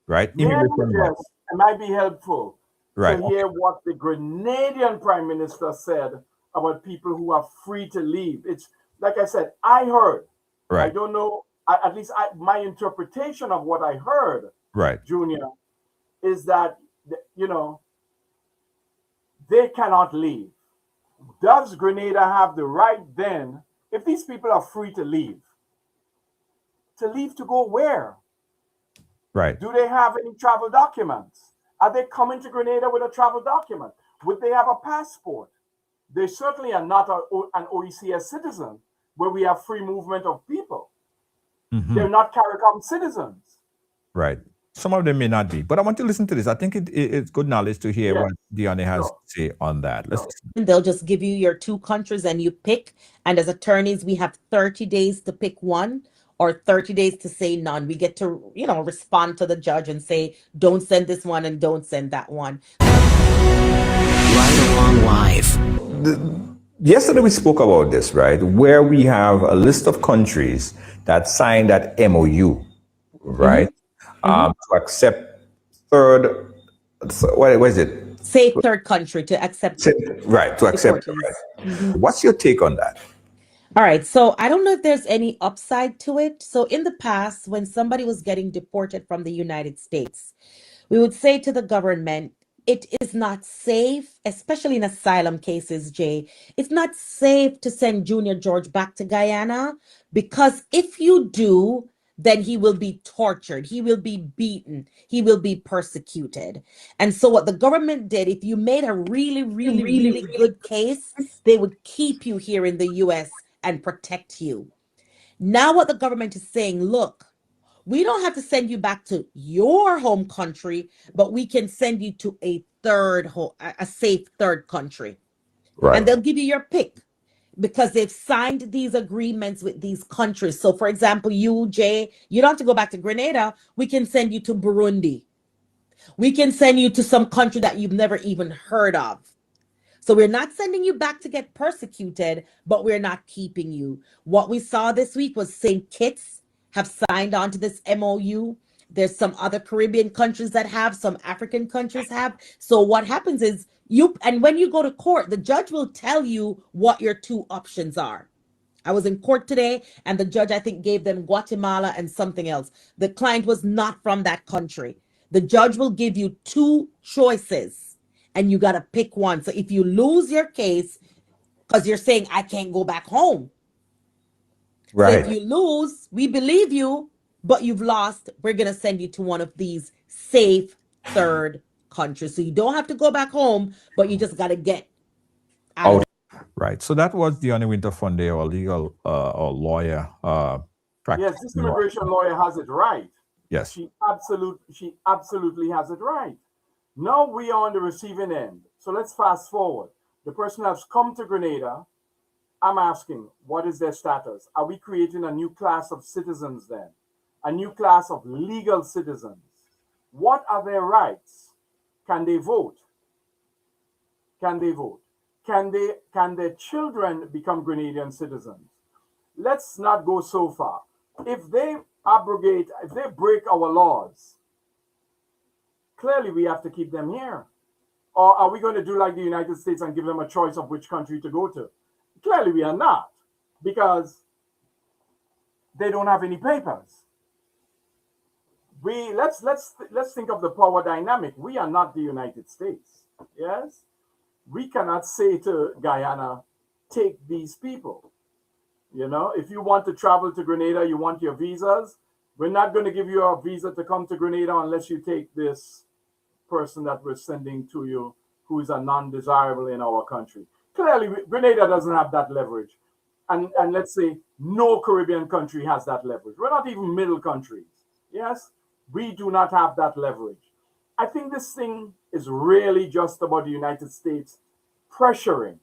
right? Yes, Immigration lawyer. yes. It might be helpful Right. to hear what the Grenadian Prime Minister said about people who are free to leave. It's like I said, I heard. I Right. don't know. At least my interpretation of what I heard, Right. Junior, is that they cannot leave. Does Grenada have the right then, if these people are free to leave to go where? Right. Do they have any travel documents? Are they coming to Grenada with a travel document? Would they have a passport? They certainly are not an OECS citizen where we have free movement of people. Mhm. They're not CARICOM citizens. Right. Some of them may not be, but I want to listen to this. I think it's good knowledge to hear Yes. what Dione has Sure. to say on that. Let's listen. They'll just give you your two countries and you pick. And as attorneys, we have 30 days to pick one or 30 days to say none. We get to, respond to the judge and say, don't send this one and don't send that one. Right along life. Yesterday we spoke about this, right? Where we have a list of countries that signed that MOU, right? To accept third, what is it? Say third country to accept. Right, to accept. deportees. Right. What's your take on that? All right, so I don't know if there's any upside to it. So in the past, when somebody was getting deported from the United States, we would say to the government, it is not safe, especially in asylum cases, Jay. It's not safe to send Junior George back to Guyana because if you do, then he will be tortured, he will be beaten, he will be persecuted. And so, what the government did, if you made a really good case, they would keep you here in the US and protect you. Now, what the government is saying, look, we don't have to send you back to your home country, but we can send you to a safe third country. Right. And they'll give you your pick because they've signed these agreements with these countries. So, for example, you, Jay, you don't have to go back to Grenada. We can send you to Burundi. We can send you to some country that you've never even heard of. So we're not sending you back to get persecuted, but we're not keeping you. What we saw this week was St. Kitts have signed on to this MOU. There's some other Caribbean countries that have, some African countries have. So what happens is and when you go to court, the judge will tell you what your two options are. I was in court today and the judge, I think, gave them Guatemala and something else. The client was not from that country. The judge will give you two choices and you got to pick one. So if you lose your case, because you're saying, I can't go back home. Right. So if you lose, we believe you, but you've lost, we're going to send you to one of these safe third countries. So you don't have to go back home, but you just got to get out. Right. So that was Dione Winterfunde, our legal or lawyer. Yes, this immigration lawyer has it right. Yes. She absolutely has it right. Now we are on the receiving end. So let's fast forward. The person has come to Grenada. I'm asking, what is their status? Are we creating a new class of citizens then? A new class of legal citizens? What are their rights? Can they vote? Can they vote? Can their children become Grenadian citizens? Let's not go so far. If they break our laws, clearly we have to keep them here. Or are we going to do like the United States and give them a choice of which country to go to? Clearly we are not, because they don't have any papers. Let's think of the power dynamic. We are not the United States. Yes? We cannot say to Guyana, take these people. If you want to travel to Grenada, you want your visas, we're not going to give you a visa to come to Grenada unless you take this person that we're sending to you who is a non-desirable in our country. Clearly, Grenada doesn't have that leverage. and let's say no Caribbean country has that leverage. We're not even middle countries. Yes, we do not have that leverage. I think this thing is really just about the United States pressuring,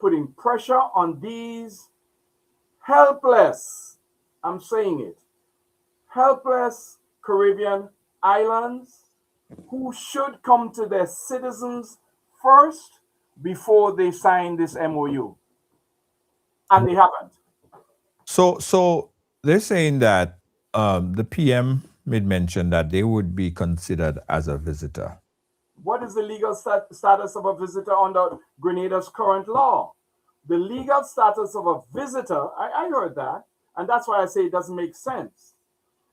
putting pressure on these helpless, I'm saying it, helpless Caribbean islands who should come to their citizens first before they sign this MOU. And they haven't. So they're saying that the PM made mention that they would be considered as a visitor. What is the legal status of a visitor under Grenada's current law? The legal status of a visitor, I heard that, and that's why I say it doesn't make sense.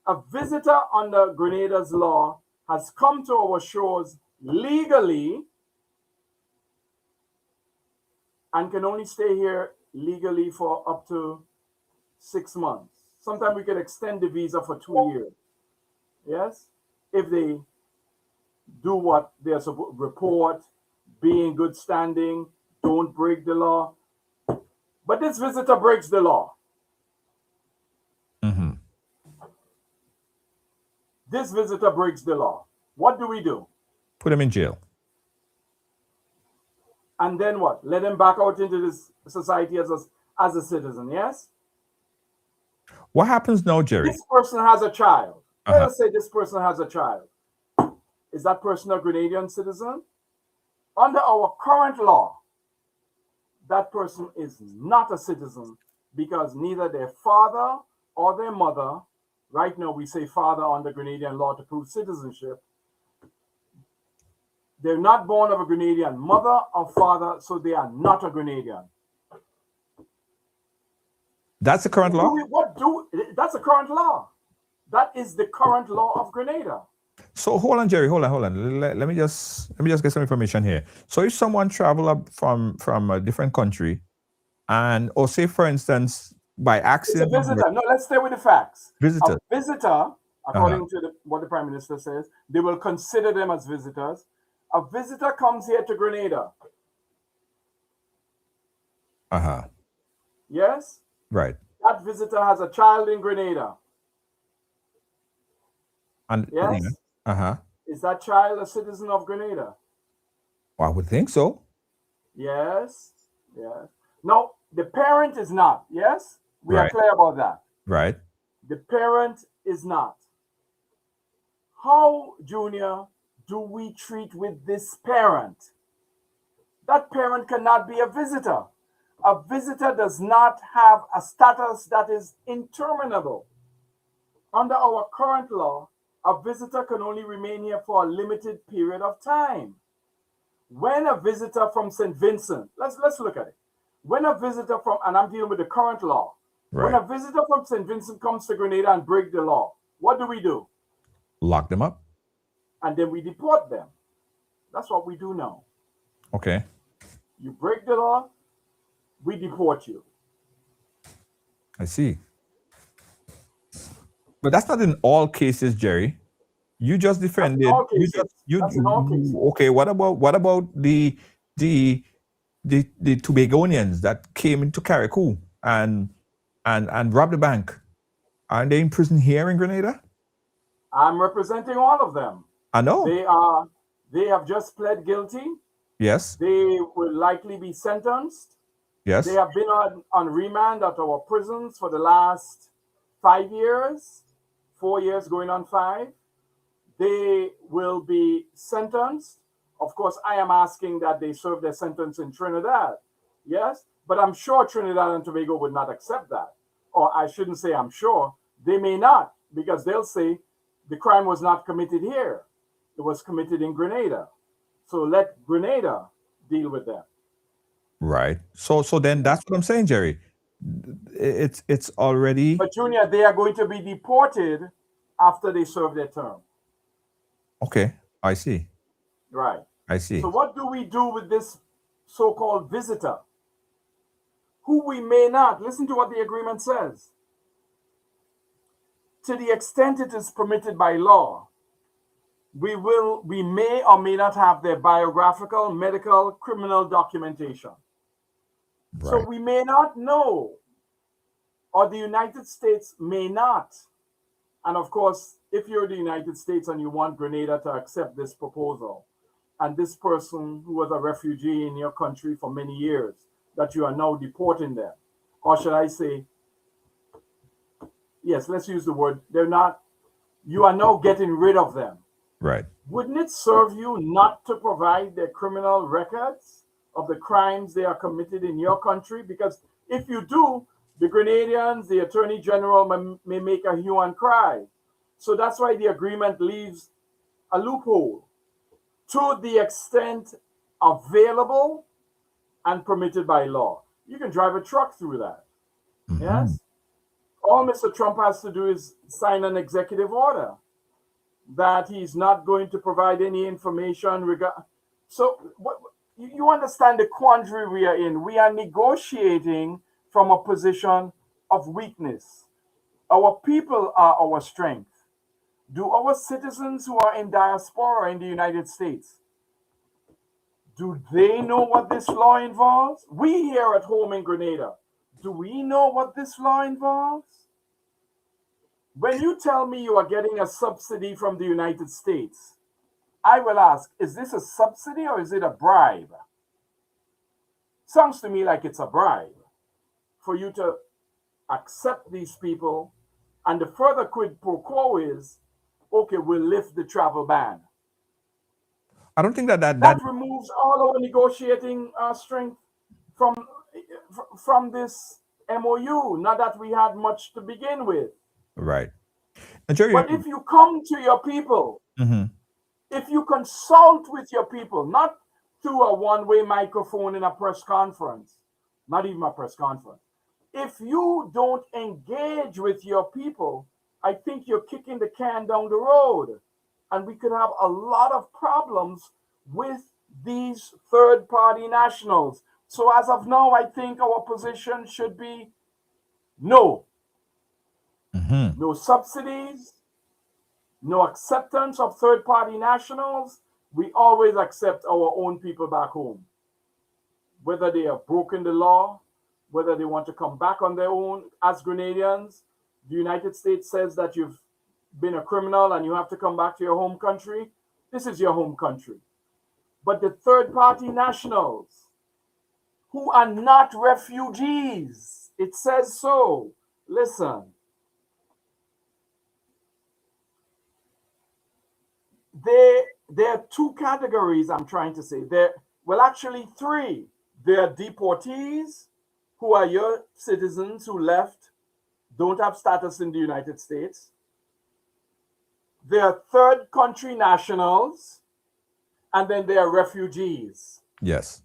A visitor under Grenada's law has come to our shores legally and can only stay here legally for up to 6 months. Sometimes we can extend the visa for 2 years. Yes? If they do what they're supposed to report, be in good standing, don't break the law. But this visitor breaks the law. Mm-hmm. This visitor breaks the law. What do we do? Put him in jail. And then what? Let him back out into this society as a citizen, yes? What happens now, Jerry? This person has a child. Let Uh-huh. us say this person has a child. Is that person a Grenadian citizen? Under our current law, that person is not a citizen because neither their father or their mother, right now we say father under Grenadian law to prove citizenship, they're not born of a Grenadian mother or father, so they are not a Grenadian. That's the current law? That's the current law. That is the current law of Grenada. So hold on, Jerry. Hold on. Let me just get some information here. So if someone travel up from a different country, and or say for instance by It's a accident, visitor. No, let's stay with the facts. Visitor. A visitor, according to what the Prime Minister says, they will consider them as visitors. A visitor comes here to Grenada. Yes? Right. That visitor has a child in Grenada. And Yes? Is that child a citizen of Grenada? Well, I would think so. Yes. Yes. No, the parent is not. Yes? We are Right. clear about that. Right. The parent is not. How, Junior, do we treat with this parent? That parent cannot be a visitor. A visitor does not have a status that is interminable. Under our current law, a visitor can only remain here for a limited period of time. When a visitor from St. Vincent, let's look at it. When a visitor from, and I'm dealing with the current law, when Right. a visitor from St. Vincent comes to Grenada and break the law, what do? Lock them up. And then we deport them. That's what we do now. Okay. You break the law, we deport you. I see. But that's not in all cases, Jerry. You just defended. all You cases. just That's in all cases. okay. What about the Tobagonians that came into Carriacou and robbed the bank? Aren't they in prison here in Grenada? I'm representing all of them. I know. They have just pled guilty. Yes. They will likely be sentenced. Yes. They have been on remand at our prisons for the last 5 years, 4 years going on 5. They will be sentenced. Of course, I am asking that they serve their sentence in Trinidad. Yes, but I'm sure Trinidad and Tobago would not accept that. Or I shouldn't say I'm sure. They may not, because they'll say the crime was not committed here. It was committed in Grenada. So let Grenada deal with them. Right. So then that's what I'm saying, Jerry. It's already But Junior, they are going to be deported after they serve their term. okay. I see. Right. I see. So what do we do with this so-called visitor who we may not, listen to what the agreement says, to the extent it is permitted by law, we may or may not have their biographical, medical, criminal documentation. So Right. we may not know, or the United States may not. And of course, if you're the United States and you want Grenada to accept this proposal, and this person who was a refugee in your country for many years, that you are now deporting them, or should I say, yes, let's use the word, they're not, you are now getting rid of them. Right. Wouldn't it serve you not to provide their criminal records of the crimes they are committed in your country? Because if you do, the Grenadians, the Attorney General may make a hue and cry. So that's why the agreement leaves a loophole to the extent available and permitted by law. You can drive a truck through that. Yes? All Mr. Trump has to do is sign an executive order that he's not going to provide any information regard. So what, you understand the quandary we are in. We are negotiating from a position of weakness. Our people are our strength. Do our citizens who are in diaspora in the United States, do they know what this law involves? We here at home in Grenada, do we know what this law involves? When you tell me you are getting a subsidy from the United States, I will ask, is this a subsidy or is it a bribe? Sounds to me like it's a bribe for you to accept these people. And the further quid pro quo is, okay, we'll lift the travel ban. I don't think that That removes all our negotiating strength from this MOU. Not that we had much to begin with. right. And Jerry, But if you come to your people, Mhm. if you consult with your people, not through a one-way microphone in a press conference, not even a press conference, if you don't engage with your people, I think you're kicking the can down the road. And we could have a lot of problems with these third-party nationals. So as of now, I think our position should be no. No subsidies, no acceptance of third-party nationals. We always accept our own people back home. Whether they have broken the law, whether they want to come back on their own as Grenadians, the United States says that you've been a criminal and you have to come back to your home country. This is your home country. But the third-party nationals who are not refugees, it says so. Listen, there are two categories I'm trying to say. Well, actually three. There are deportees who are your citizens who left, don't have status in the United States. There are third country nationals, and then there are refugees. Yes.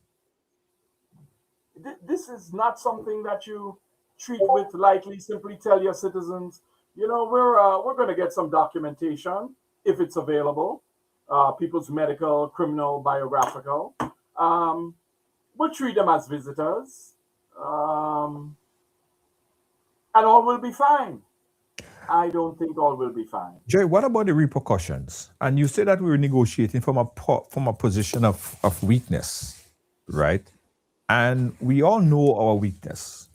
This is not something that you treat with lightly. Simply tell your citizens, you know, we're going to get some documentation if it's available, people's medical, criminal, biographical. We'll treat them as visitors, and all will be fine. I don't think all will be fine. Jerry, what about the repercussions? And you say that we were negotiating from a position of weakness, right? And we all know our weakness.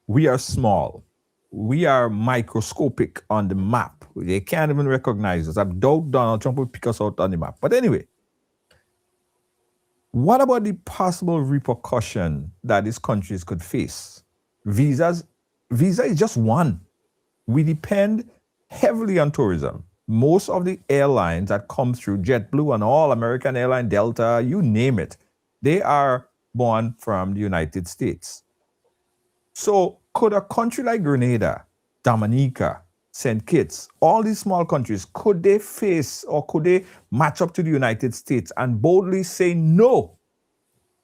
We are small. We are microscopic on the map. They can't even recognize us. I doubt Donald Trump will pick us out on the map. But anyway, what about the possible repercussion that these countries could face? Visa is just one. We depend heavily on tourism. Most of the airlines that come through, JetBlue and all, American Airlines, Delta, you name it, they are born from the United States. So could a country like Grenada, Dominica, St. Kitts, all these small countries, could they face or could they match up to the United States and boldly say no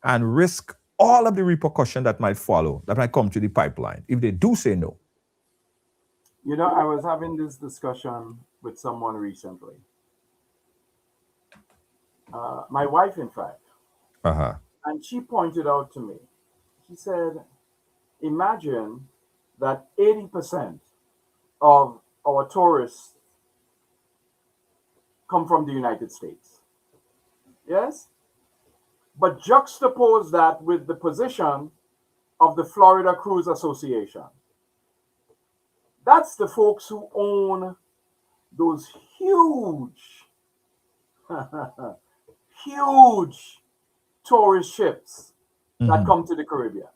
and risk all of the repercussion that might follow, that might come to the pipeline if they do say no? You know, I was having this discussion with someone recently. My wife, in fact. Uh-huh. And she pointed out to me, she said, imagine that 80% of our tourists come from the United States. Yes? But juxtapose that with the position of the Florida Cruise Association. That's the folks who own those huge, huge tourist ships that come to the Caribbean.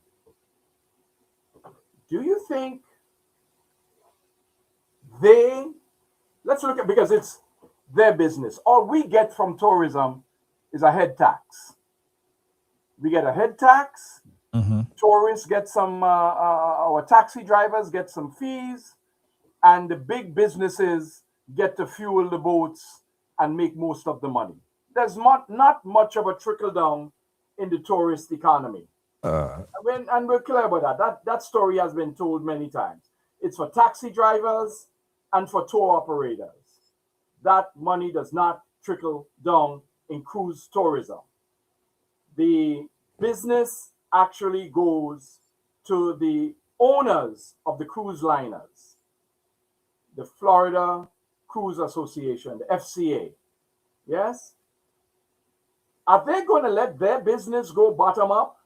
Do you think let's look at, because it's their business. All we get from tourism is a head tax. We get a head tax. Tourists get some, our taxi drivers get some fees, and the big businesses get to fuel the boats and make most of the money. There's not much of a trickle down in the tourist economy. And we're clear about that. That story has been told many times. It's for taxi drivers and for tour operators. That money does not trickle down in cruise tourism. The business actually goes to the owners of the cruise liners, the Florida Cruise Association, the FCA. Yes? Are they going to let their business go bottom up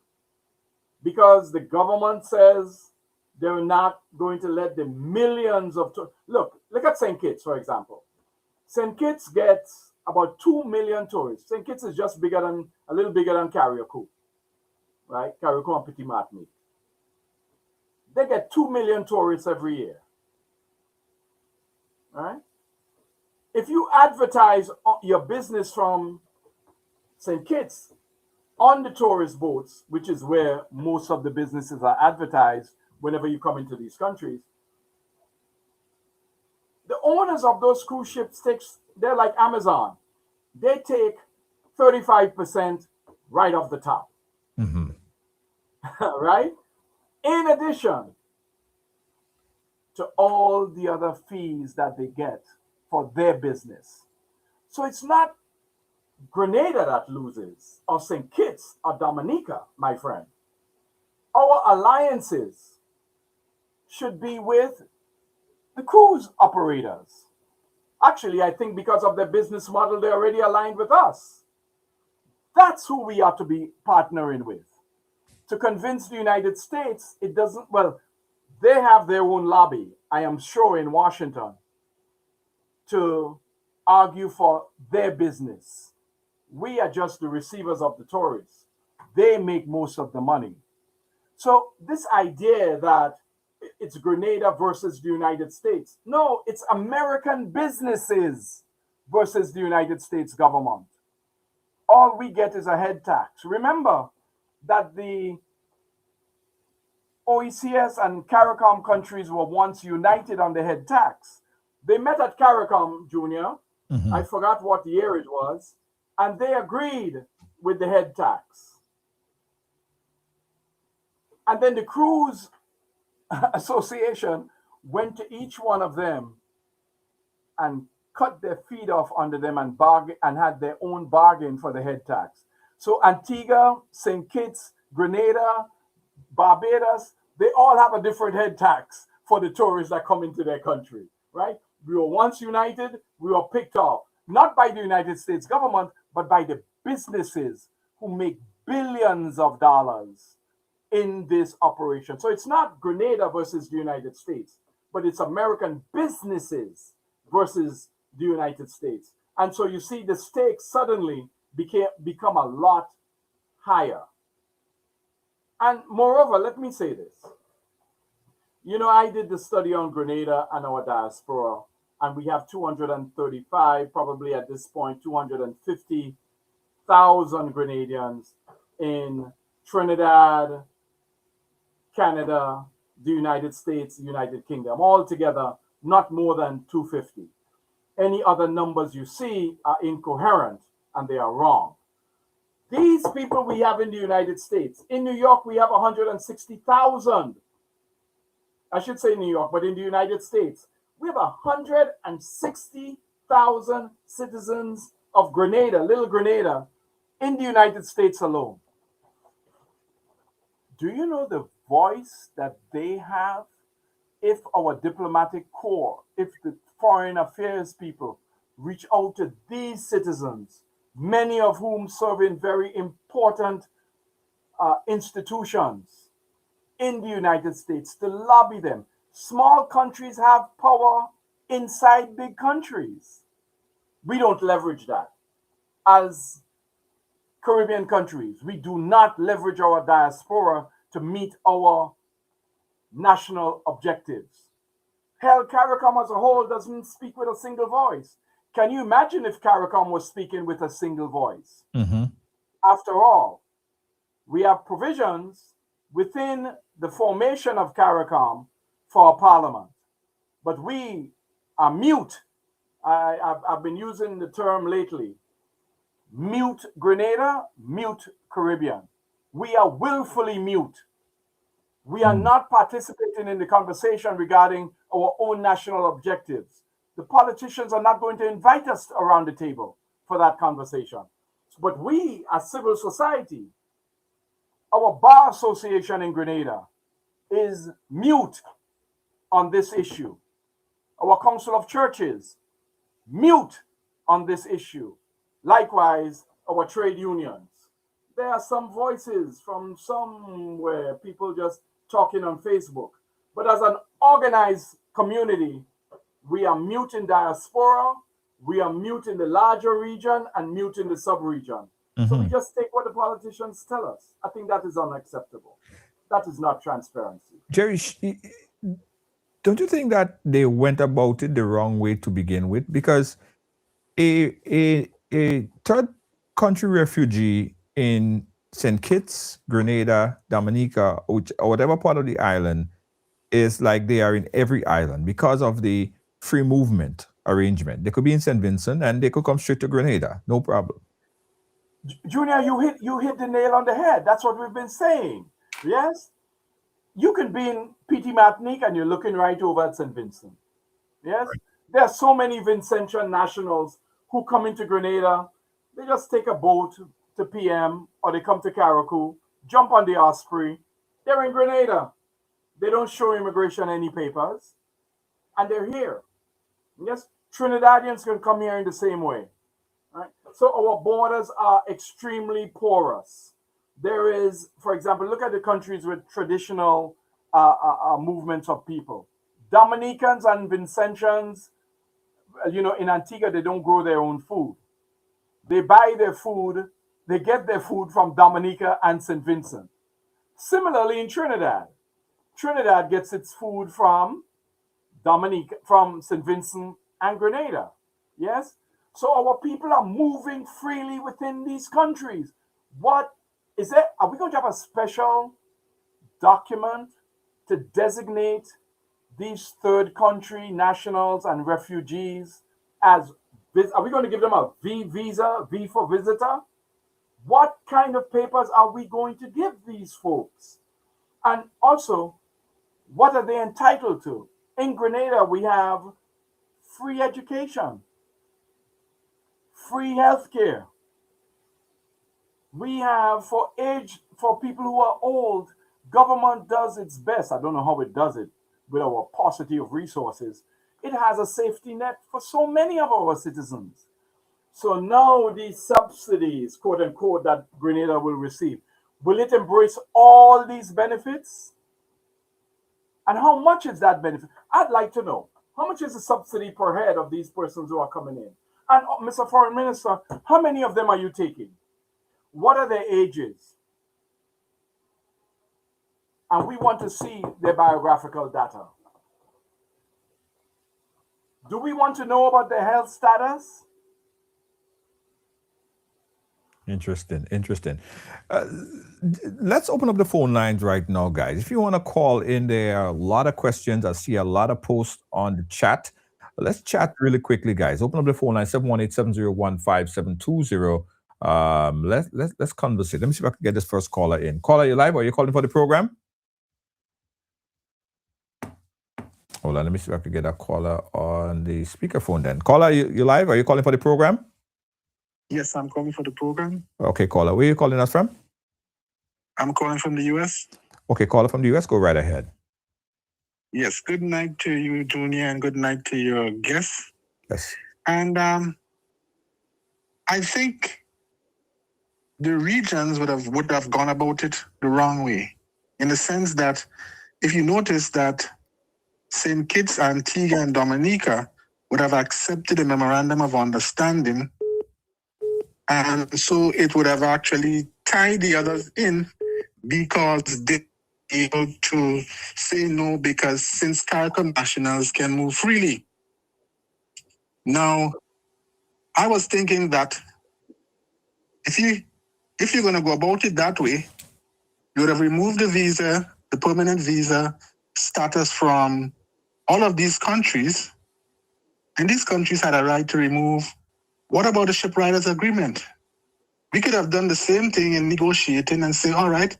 because the government says they're not going to let the millions of look at St. Kitts, for example. St. Kitts gets about 2 million tourists. St. Kitts is just a little bigger than Carriacou, right? Carriacou and Petit Martinique. They get 2 million tourists every year, right? If you advertise your business from St. Kitts on the tourist boats, which is where most of the businesses are advertised whenever you come into these countries, the owners of those cruise ships they're like Amazon. They take 35% right off the top. Right? In addition to all the other fees that they get for their business. So it's not Grenada that loses, or St. Kitts, or Dominica, my friend. Our alliances should be with the cruise operators. Actually, I think because of their business model, they're already aligned with us. That's who we ought to be partnering with. To convince the United States, it doesn't, well, they have their own lobby, I am sure, in Washington to argue for their business. We are just the receivers of the tourists. They make most of the money. So this idea that it's Grenada versus the United States. No, it's American businesses versus the United States government. All we get is a head tax. Remember that the OECS and CARICOM countries were once united on the head tax. They met at CARICOM, Junior. I forgot what year it was. And they agreed with the head tax. And then the Cruise Association went to each one of them and cut their feet off under them and bargain and had their own bargain for the head tax. So Antigua, St. Kitts, Grenada, Barbados, they all have a different head tax for the tourists that come into their country, right? We were once united, we were picked off, not by the United States government, but by the businesses who make billions of dollars in this operation. So it's not Grenada versus the United States, but it's American businesses versus the United States. And so you see the stakes suddenly become a lot higher. And moreover, let me say this. You know, I did the study on Grenada and our diaspora, and we have 235, probably at this point, 250,000 Grenadians in Trinidad, Canada, the United States, the United Kingdom, all together, not more than 250. Any other numbers you see are incoherent and they are wrong. These people we have in the United States, in New York, we have 160,000. I should say New York, but in the United States, we have 160,000 citizens of Grenada, Little Grenada, in the United States alone. Do you know the voice that they have if our diplomatic corps, if the foreign affairs people reach out to these citizens, many of whom serve in very important institutions, in the United States to lobby them. Small countries have power inside big countries. We don't leverage that. As Caribbean countries, we do not leverage our diaspora to meet our national objectives. Hell, CARICOM as a whole doesn't speak with a single voice. Can you imagine if CARICOM was speaking with a single voice? Mm-hmm. After all, we have provisions within the formation of CARICOM for a parliament, but we are mute. I've been using the term lately. Mute Grenada, mute Caribbean. We are willfully mute. We are not participating in the conversation regarding our own national objectives. The politicians are not going to invite us around the table for that conversation. But we, as civil society, our Bar Association in Grenada is mute on this issue. Our Council of Churches, mute on this issue. Likewise, our trade unions. There are some voices from somewhere, people just talking on Facebook. But as an organized community, we are mute in diaspora, we are mute in the larger region, and mute in the sub-region. So we just take what the politicians tell us. I think that is unacceptable. That is not transparency. Jerry, don't you think that they went about it the wrong way to begin with? Because a third country refugee in St. Kitts, Grenada, Dominica, or whatever part of the island is like they are in every island because of the free movement arrangement. They could be in St. Vincent and they could come straight to Grenada, no problem. Junior, you hit the nail on the head. That's what we've been saying. Yes? You can be in PT Martinique and you're looking right over at St. Vincent. Yes? Right. There are so many Vincentian nationals who come into Grenada. They just take a boat to PM or they come to Carriacou, jump on the Osprey. They're in Grenada. They don't show immigration any papers. And they're here. Yes? Trinidadians can come here in the same way. Right? So our borders are extremely porous. There is, for example, look at the countries with traditional movements of people. Dominicans and Vincentians, in Antigua, they don't grow their own food. They buy their food, they get their food from Dominica and St. Vincent. Similarly, in Trinidad, Trinidad gets its food from Dominica, from St. Vincent and Grenada. Yes? So our people are moving freely within these countries. What is it? Are we going to have a special document to designate these third country nationals and refugees as, are we going to give them a V visa, V for visitor? What kind of papers are we going to give these folks? And also, what are they entitled to? In Grenada, we have free education, free healthcare. We have for people who are old, government does its best. I don't know how it does it with our paucity of resources. It has a safety net for so many of our citizens. So now these subsidies, quote unquote, that Grenada will receive, will it embrace all these benefits? And how much is that benefit? I'd like to know. How much is the subsidy per head of these persons who are coming in? And Mr. Foreign Minister, how many of them are you taking? What are their ages? And we want to see their biographical data. Do we want to know about their health status? Interesting. Let's open up the phone lines right now, guys. If you want to call in, there are a lot of questions. I see a lot of posts on the chat. Let's chat really quickly, guys. Open up the phone line, 718-701-5720. Let's conversate. Let me see if I can get this first caller in. Caller, you live? Are you calling for the program? Hold on, let me see if I can get a caller on the speakerphone then. Caller, you live? Are you calling for the program? Yes, I'm calling for the program. Okay, caller. Where are you calling us from? I'm calling from the U.S. Okay, caller from the U.S. Go right ahead. Yes, good night to you, Junior, and good night to your guests. Yes. And I think the regions would have gone about it the wrong way. in the sense that if you notice that St. Kitts, Antigua, and Dominica would have accepted a memorandum of understanding, and so it would have actually tied the others in because they were able to say no, because since CARICOM nationals can move freely. Now, I was thinking that if you're going to go about it that way, you would have removed the visa, the permanent visa status from all of these countries, and these countries had a right to remove. What about the ship riders agreement? We could have done the same thing in negotiating and say, all right,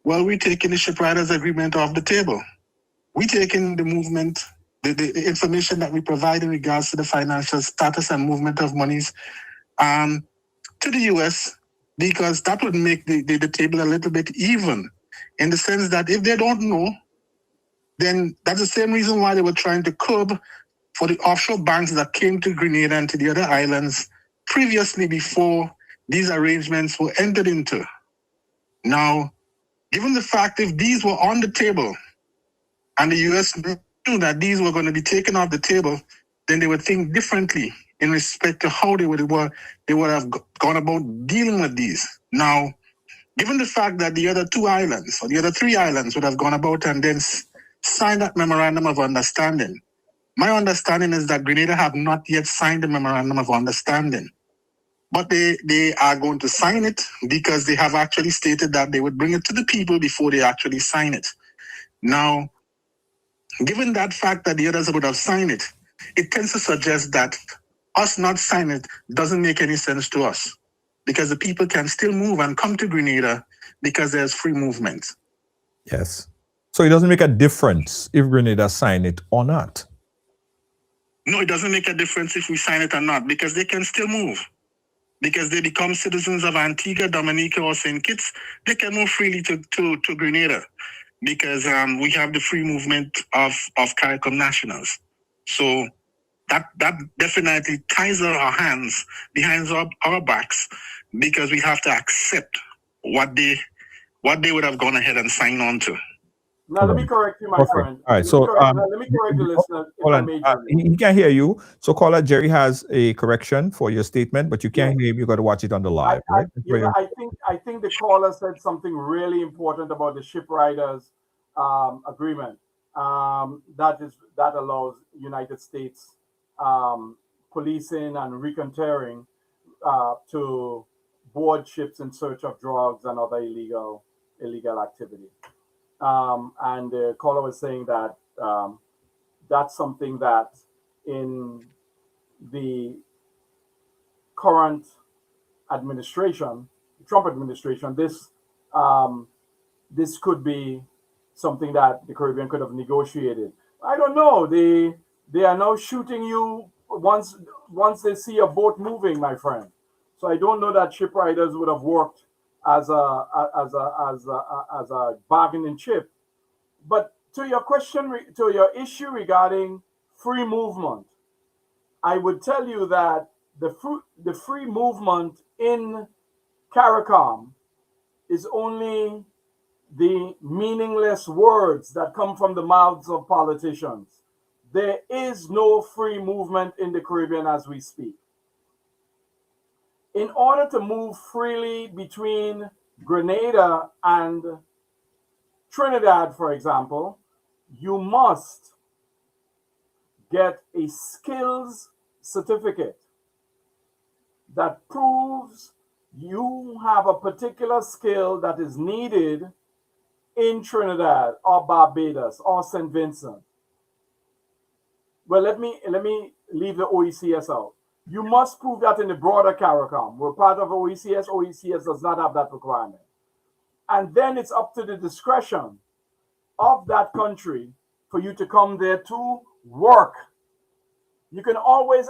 well, we're taking the ship riders agreement off the table. We're taking the movement, the information that we provide in regards to the financial status and movement of monies to the US, because that would make the table a little bit even, in the sense that if they don't know, then that's the same reason why they were trying to curb for the offshore banks that came to Grenada and to the other islands previously, before these arrangements were entered into. Now, given the fact if these were on the table and the US knew that these were going to be taken off the table, then they would think differently in respect to how they would have gone about dealing with these. Now, given the fact that the other two islands or the other three islands would have gone about and then signed that memorandum of understanding, my understanding is that Grenada have not yet signed the memorandum of understanding. But they are going to sign it, because they have actually stated that they would bring it to the people before they actually sign it. Now, given that fact that the others would have signed it, it tends to suggest that us not signing it doesn't make any sense to us, because the people can still move and come to Grenada because there's free movement. Yes. So it doesn't make a difference if Grenada sign it or not. No, it doesn't make a difference if we sign it or not, because they can still move. Because they become citizens of Antigua, Dominica, or St. Kitts, they can move freely to Grenada, because we have the free movement of CARICOM nationals. So that definitely ties our hands behind our backs, because we have to accept what they would have gone ahead and signed on to. Now, let me correct you, my friend. All right. So let me correct the listener if I may, Jerry. he can't hear you. So caller Jerry has a correction for your statement, but you can't hear him. You got to watch it on the live, right? I think the caller said something really important about the ship riders agreement. That allows United States policing and reconterring to board ships in search of drugs and other illegal activity. And the caller was saying that that's something that in the current administration, Trump administration, this could be something that the Caribbean could have negotiated. I don't know. They are now shooting you once they see a boat moving, my friend. So I don't know that ship riders would have worked as a bargaining chip. But to your question, to your issue regarding free movement, I would tell you that the free movement in CARICOM is only the meaningless words that come from the mouths of politicians. There is no free movement in the Caribbean as we speak. In order to move freely between Grenada and Trinidad, for example, you must get a skills certificate that proves you have a particular skill that is needed in Trinidad or Barbados or St. Vincent. Well, let me leave the OECS out. You must prove that in the broader CARICOM. We're part of OECS. OECS does not have that requirement. And then it's up to the discretion of that country for you to come there to work. You can always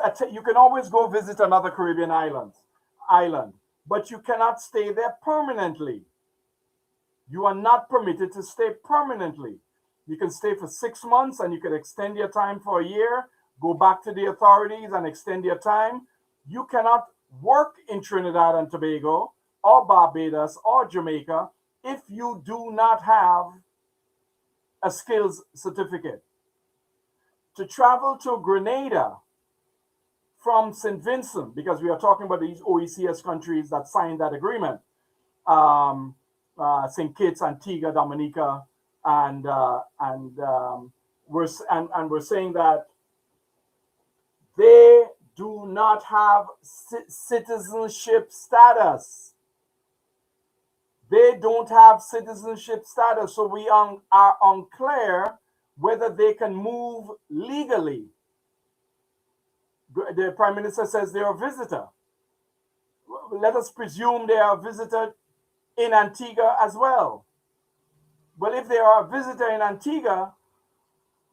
go visit another Caribbean island, but you cannot stay there permanently. You are not permitted to stay permanently. You can stay for 6 months and you can extend your time for a year, go back to the authorities and extend your time. You cannot work in Trinidad and Tobago or Barbados or Jamaica if you do not have a skills certificate. To travel to Grenada from St. Vincent, because we are talking about these OECS countries that signed that agreement, St. Kitts, Antigua, Dominica, and we're saying that they do not have citizenship status. They don't have citizenship status, so we are unclear whether they can move legally. The Prime Minister says they are a visitor. Let us presume they are a visitor in Antigua as well. But if they are a visitor in Antigua,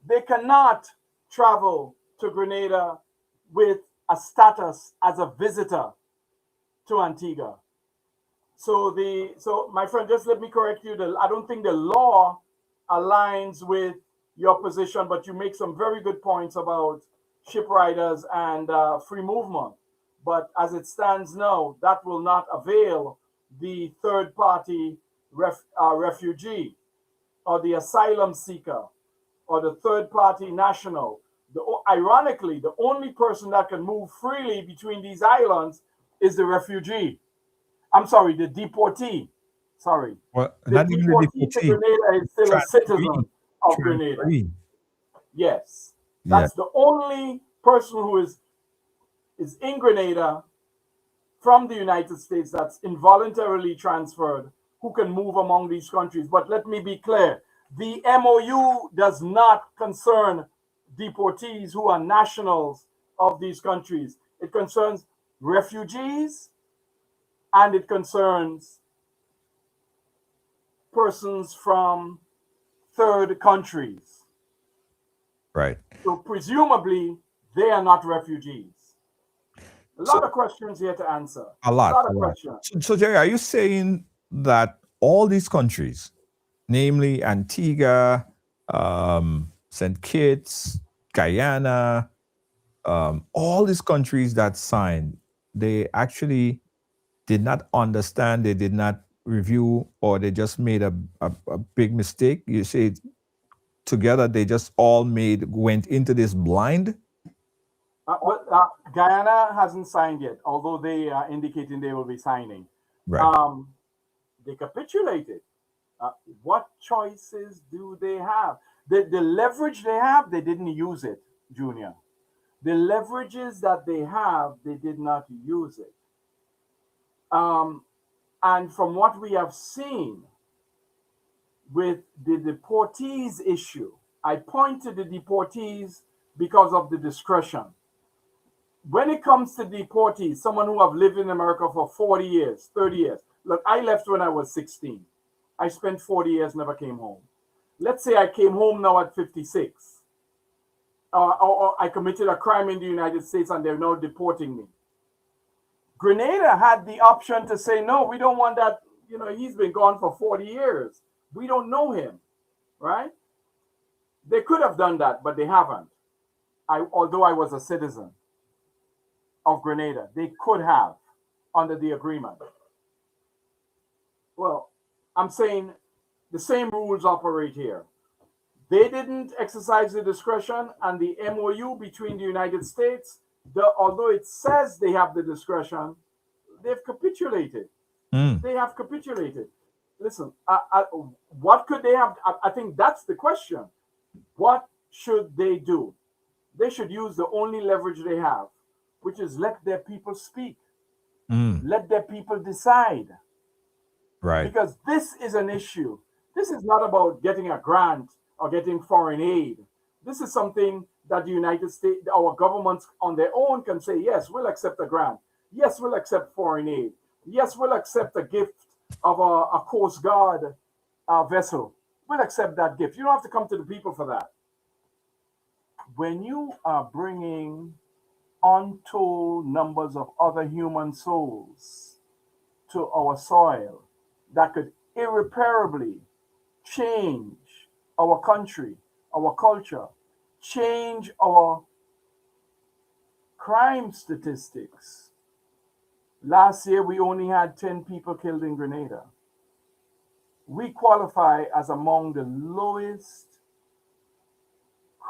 they cannot travel to Grenada with a status as a visitor to Antigua. So my friend, just let me correct you. I don't think the law aligns with your position, but you make some very good points about ship riders and free movement. But as it stands now, that will not avail the third party refugee or the asylum seeker or the third party national. Ironically, the only person that can move freely between these islands is the refugee. I'm sorry, the deportee. Sorry. Well, The not even the deportee to deportee. Grenada is still a citizen of Grenada. Transferee. Yes. Yeah. That's the only person who is in Grenada from the United States that's involuntarily transferred who can move among these countries. But let me be clear, the MOU does not concern deportees who are nationals of these countries. It concerns refugees and it concerns persons from third countries. Right. So presumably they are not refugees. A lot of questions here to answer. A lot. of questions. So, Jerry, are you saying that all these countries, namely Antigua, St. Kitts, Guyana, all these countries that signed, they actually did not understand, they did not review, or they just made a big mistake? You say together they just all went into this blind? Guyana hasn't signed yet, although they are indicating they will be signing. Right. They capitulated. What choices do they have? The leverage they have, they didn't use it, Junior. The leverages that they have, they did not use it. And from what we have seen with the deportees issue, I point to the deportees because of the discretion. When it comes to deportees, someone who have lived in America for 40 years, 30 years. Look, I left when I was 16. I spent 40 years, never came home. Let's say I came home now at 56. Or I committed a crime in the United States and they're now deporting me. Grenada had the option to say, no, we don't want that. You know, he's been gone for 40 years. We don't know him, right? They could have done that, but they haven't. Although I was a citizen of Grenada, they could have under the agreement. Well, I'm saying the same rules operate here. They didn't exercise the discretion, and the MOU between the United States, although it says they have the discretion, they've capitulated. They have capitulated. Listen, what could they have? I think that's the question. What should they do? They should use the only leverage they have, which is let their people speak. Let their people decide. Right. Because this is an issue. This is not about getting a grant or getting foreign aid. This is something that the United States, our governments on their own can say, yes, we'll accept a grant. Yes, we'll accept foreign aid. Yes, we'll accept a gift of a Coast Guard vessel. We'll accept that gift. You don't have to come to the people for that. When you are bringing untold numbers of other human souls to our soil that could irreparably change our country, our culture, change our crime statistics. Last year, we only had 10 people killed in Grenada. We qualify as among the lowest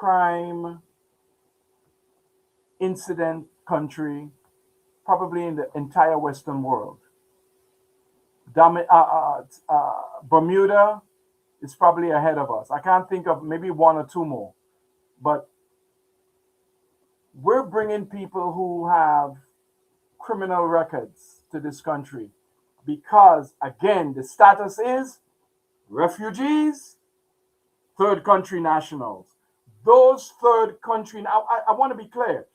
crime incident country probably in the entire Western world. Bermuda is probably ahead of us. I can't think of maybe one or two more, but we're bringing people who have criminal records to this country because, again, the status is refugees, third country nationals. Those third country, now I want to be clear,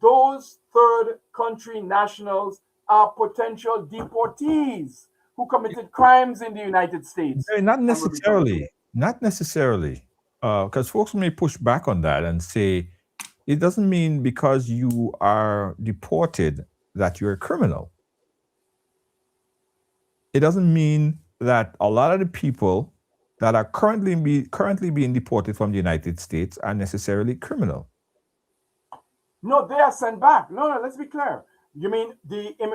those third country nationals are potential deportees who committed crimes in the United States. Not necessarily. Not necessarily. Because folks may push back on that and say, it doesn't mean because you are deported that you're a criminal. It doesn't mean that a lot of the people that are currently being deported from the United States are necessarily criminal. No, they are sent back. No, let's be clear. You mean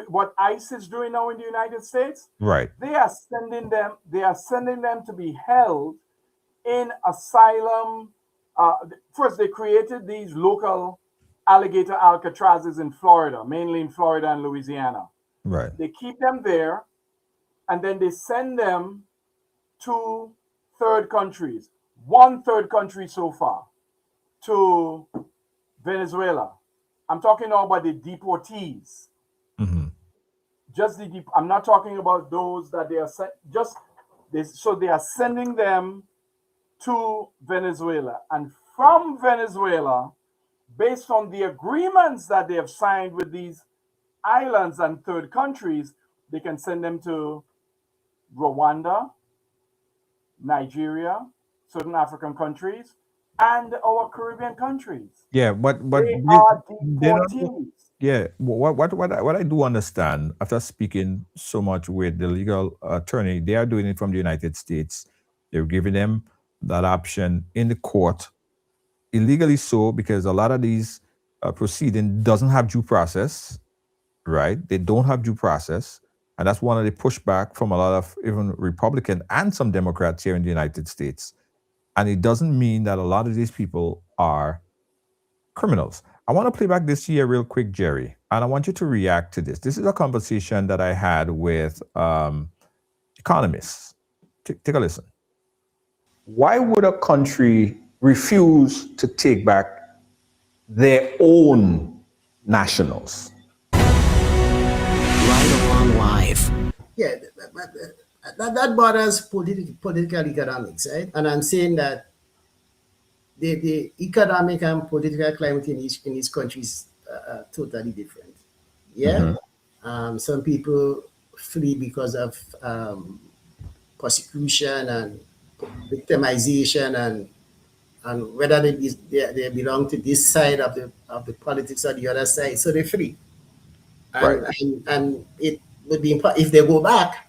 what ICE is doing now in the United States? Right. They are sending them to be held in asylum. First, they created these local alligator Alcatrazes in Florida, mainly in Florida and Louisiana. Right. They keep them there, and then they send them to third countries. One third country so far, to Venezuela. I'm talking now about the deportees. Mm-hmm. I'm not talking about those that they are so they are sending them to Venezuela, and from Venezuela, based on the agreements that they have signed with these islands and third countries, they can send them to Rwanda, Nigeria, certain African countries, and our Caribbean countries. Yeah, but they are deportees. Yeah, what I do understand after speaking so much with the legal attorney, they are doing it from the United States. They're giving them that option in the court, illegally so, because a lot of these proceedings doesn't have due process, right? They don't have due process, and that's one of the pushback from a lot of even Republican and some Democrats here in the United States. And it doesn't mean that a lot of these people are criminals. I want to play back this here real quick, Jerry, and I want you to react to this. This is a conversation that I had with economists. Take a listen. Why would a country refuse to take back their own nationals? Right along live. Yeah, that bothers political economics, right? And I'm saying that the economic and political climate in each country is totally different. Yeah, some people flee because of persecution and victimization, and whether they belong to this side of the politics or the other side, so they flee. And it would be if they go back,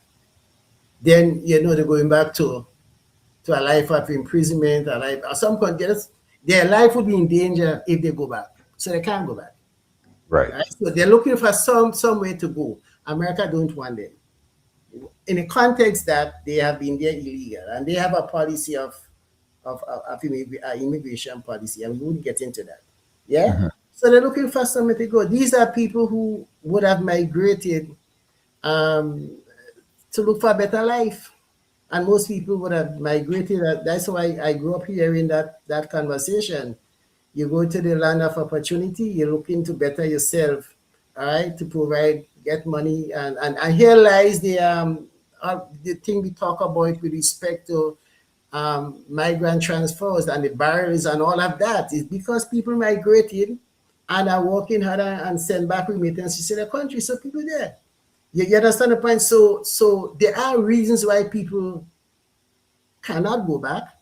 then they're going back to a life of imprisonment, a life or some countries, their life would be in danger if they go back. So they can't go back. Right. So they're looking for some way to go. America don't want them. In the context that they have been there illegal and they have a policy of immigration policy, and we wouldn't get into that. Yeah. So they're looking for somewhere to go. These are people who would have migrated to look for a better life. And most people would have migrated. That's why I grew up hearing that conversation. You go to the land of opportunity, you're looking to better yourself, all right, to provide, get money. And here lies the thing we talk about with respect to migrant transfers and the barriers and all of that. Is because people migrated and are working hard and send back remittances to their country. So people there. You understand the point? So there are reasons why people cannot go back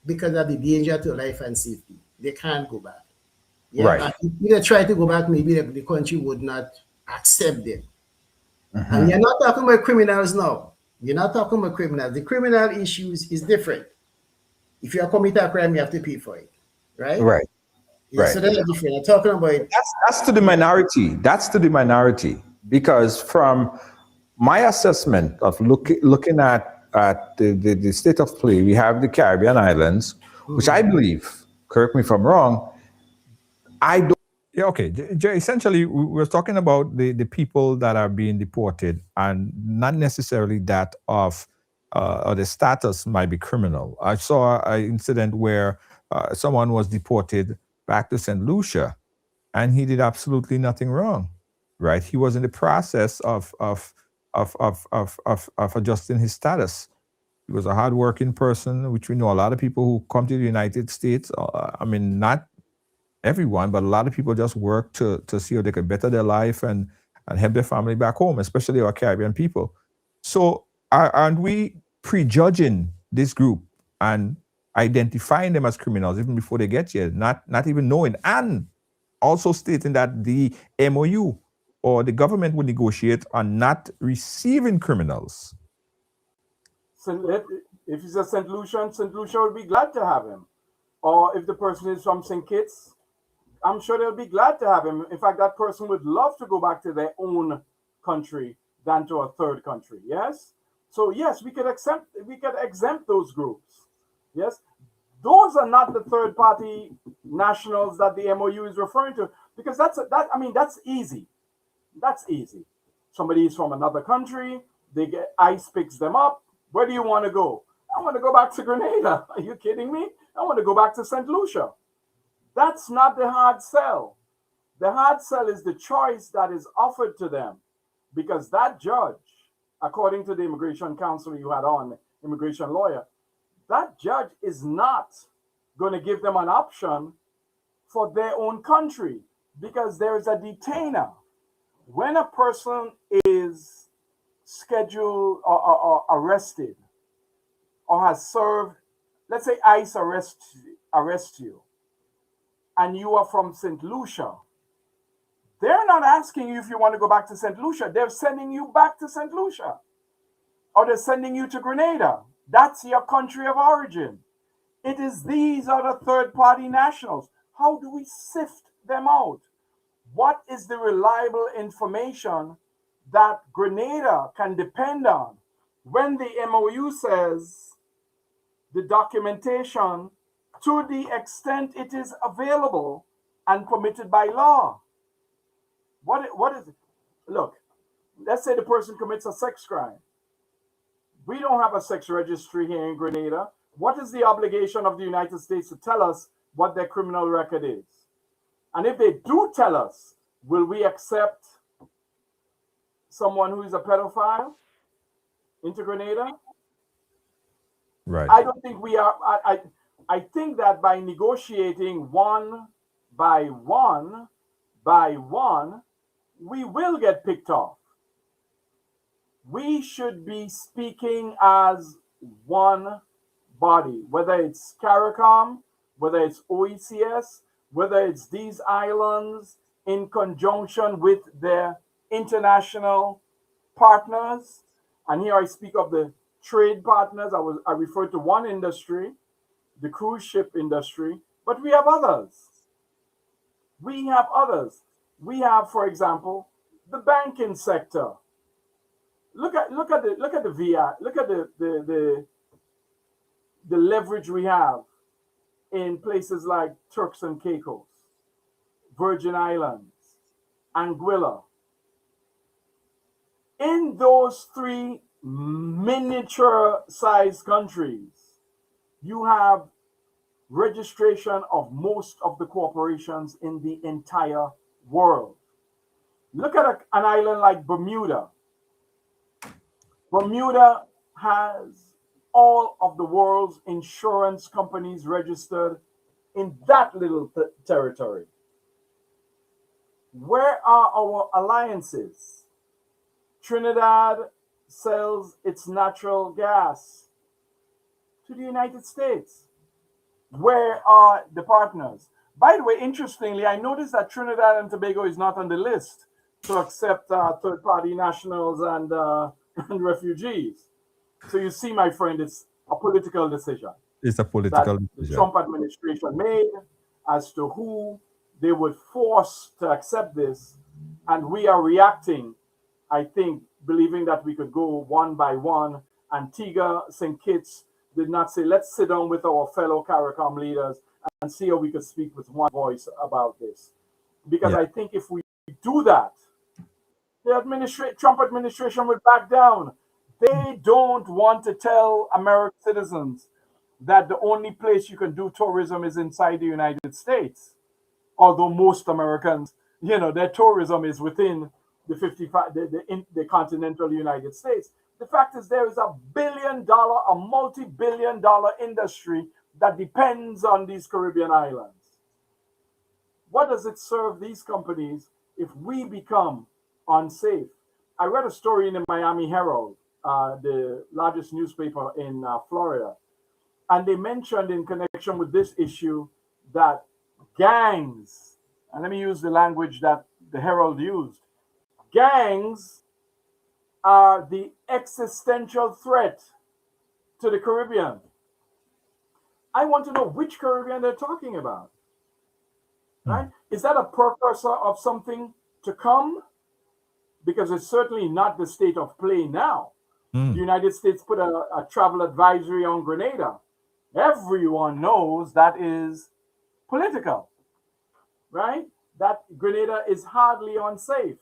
because of the danger to life and safety. They can't go back. Yeah? Right. If they try to go back, maybe the country would not accept them. And you're not talking about criminals now. You're not talking about criminals. The criminal issues is different. If you commit a crime, you have to pay for it. Right? Right. Yeah, so that's different. I'm talking about that's to the minority. That's to the minority. Because from my assessment of looking at the state of play, we have the Caribbean islands, which I believe correct me if I'm wrong. I don't. Yeah, okay. Essentially, we're talking about the people that are being deported, and not necessarily that of or the status might be criminal. I saw an incident where someone was deported back to St. Lucia, and he did absolutely nothing wrong, right? He was in the process of adjusting his status. He was a hardworking person, which we know a lot of people who come to the United States. I mean, not everyone, but a lot of people just work to see how they could better their life and help their family back home, especially our Caribbean people. So aren't we prejudging this group and identifying them as criminals even before they get here, not even knowing, and also stating that the MOU or the government will negotiate on not receiving criminals? If he's a St. Lucia will be glad to have him. Or if the person is from St. Kitts, I'm sure they'll be glad to have him. In fact, that person would love to go back to their own country than to a third country. Yes. So yes, we could exempt those groups. Yes. Those are not the third party nationals that the MOU is referring to, because that's easy. That's easy. Somebody is from another country, ICE picks them up. Where do you want to go? I want to go back to Grenada. Are you kidding me? I want to go back to St. Lucia. That's not the hard sell. The hard sell is the choice that is offered to them, because that judge, according to the immigration counselor you had on, immigration lawyer, that judge is not going to give them an option for their own country, because there is a detainer. When a person is scheduled or arrested or has served, let's say ICE arrest you, and you are from St. Lucia, they're not asking you if you want to go back to St. Lucia. They're sending you back to St. Lucia, or they're sending you to Grenada. That's your country of origin. These are the third-party nationals. How do we sift them out? What is the reliable information that Grenada can depend on when the MOU says the documentation, to the extent it is available and permitted by law? What is it? Look, let's say the person commits a sex crime. We don't have a sex registry here in Grenada. What is the obligation of the United States to tell us what their criminal record is? And if they do tell us, will we accept someone who is a pedophile into Grenada? Right. I don't think we are. I think that by negotiating one by one, we will get picked off. We should be speaking as one body, whether it's CARICOM, whether it's OECS, whether it's these islands in conjunction with their international partners. And here I speak of the trade partners. I refer to one industry, the cruise ship industry, but we have others. We have, for example, the banking sector. Look at the VI. Look at the leverage we have in places like Turks and Caicos, Virgin Islands, Anguilla. In those three miniature-sized countries, you have registration of most of the corporations in the entire world. Look at an island like Bermuda. Bermuda has all of the world's insurance companies registered in that little territory. Where are our alliances? Trinidad sells its natural gas to the United States. Where are the partners? By the way, interestingly, I noticed that Trinidad and Tobago is not on the list to accept third-party nationals and refugees. So you see, my friend, it's a political decision. It's a political that decision. The Trump administration made as to who they would force to accept this. And we are reacting, I think, believing that we could go one by one. Antigua, St. Kitts did not say, let's sit down with our fellow CARICOM leaders and see how we could speak with one voice about this. Because Yeah. I think if we do that, the Trump administration would back down. They don't want to tell American citizens that the only place you can do tourism is inside the United States. Although most Americans, their tourism is within the 55, the continental United States. The fact is, there is a multi-billion-dollar industry that depends on these Caribbean islands. What does it serve these companies if we become unsafe? I read a story in the Miami Herald, the largest newspaper in Florida, and they mentioned in connection with this issue that gangs, and let me use the language that the Herald used, gangs are the existential threat to the Caribbean. I want to know which Caribbean they're talking about. Right? Is that a precursor of something to come? Because it's certainly not the state of play now. The United States put a travel advisory on Grenada. Everyone knows that is political, right? That Grenada is hardly unsafe.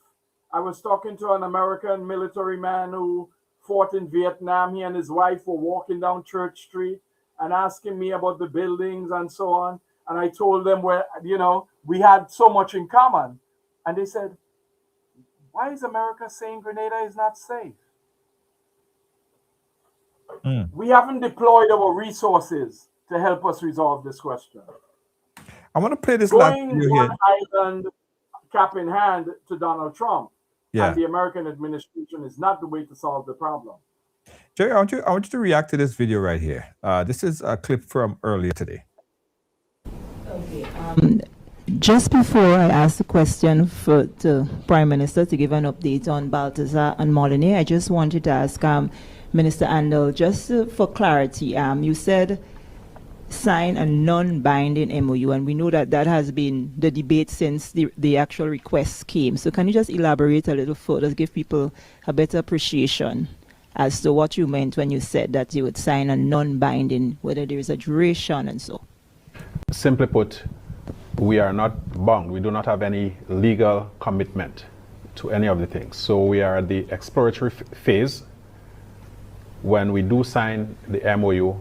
I was talking to an American military man who fought in Vietnam. He and his wife were walking down Church Street and asking me about the buildings and so on. And I told them we had so much in common. And they said, why is America saying Grenada is not safe? We haven't deployed our resources to help us resolve this question. I want to play this last Going video one here. island cap in hand to Donald Trump Yeah. and the American administration is not the way to solve the problem. Jerry, I want you to react to this video right here. This is a clip from earlier today. Okay. Just before I ask the question to Prime Minister to give an update on Baltazar and Molyneux, I just wanted to ask Minister Andel, just for clarity, you said sign a non-binding MOU, and we know that has been the debate since the actual request came. So can you just elaborate a little further, give people a better appreciation as to what you meant when you said that you would sign a non-binding, whether there is a duration and so? Simply put, we are not bound. We do not have any legal commitment to any of the things. So we are at the exploratory phase. When we do sign the MOU,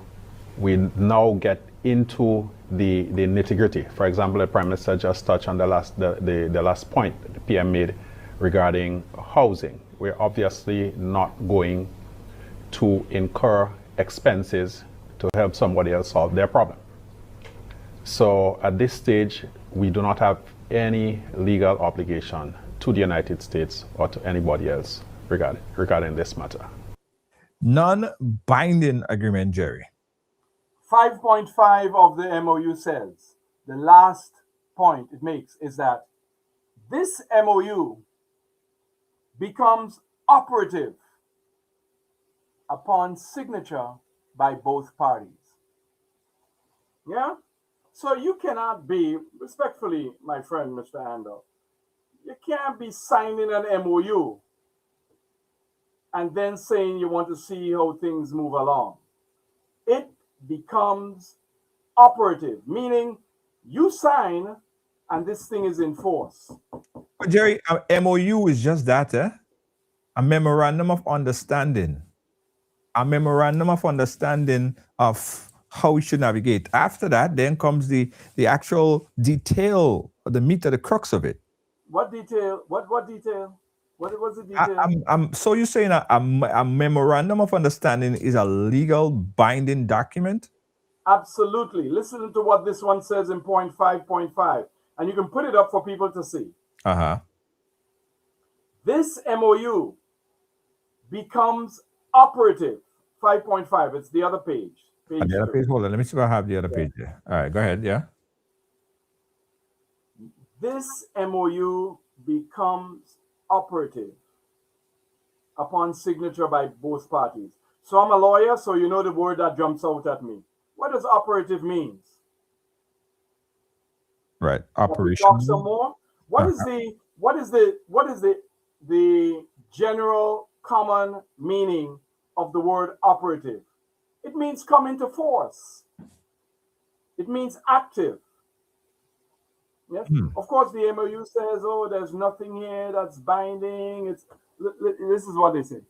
we now get into the nitty-gritty. For example, the Prime Minister just touched on the last point the PM made regarding housing. We're obviously not going to incur expenses to help somebody else solve their problem. So at this stage, we do not have any legal obligation to the United States or to anybody else regarding this matter. Non-binding agreement, Jerry. 5.5 of the MOU says, the last point it makes is that this MOU becomes operative upon signature by both parties. Yeah? So you cannot be, respectfully, my friend, Mr. Andel, you can't be signing an MOU and then saying you want to see how things move along. It becomes operative, meaning you sign and this thing is in force. But Jerry, a MOU is just that, a memorandum of understanding. A memorandum of understanding of how we should navigate. After that, then comes the actual detail, the meat of the crux of it. What detail? What detail? What was the detail? So you're saying a memorandum of understanding is a legal binding document? Absolutely. Listen to what this one says in point 5.5, and you can put it up for people to see. This MOU becomes operative. 5.5. It's the other page. The other page. Hold on. Let me see if I have the other page there. All right. Go ahead. Yeah. This MOU becomes operative upon signature by both parties. So I'm a lawyer, so you know the word that jumps out at me. What does operative means? Right. Operation. Talk some more. What is the general common meaning of the word operative? It means come into force. It means active. Yes. Of course, the MOU says, "Oh, there's nothing here that's binding." This is what they say.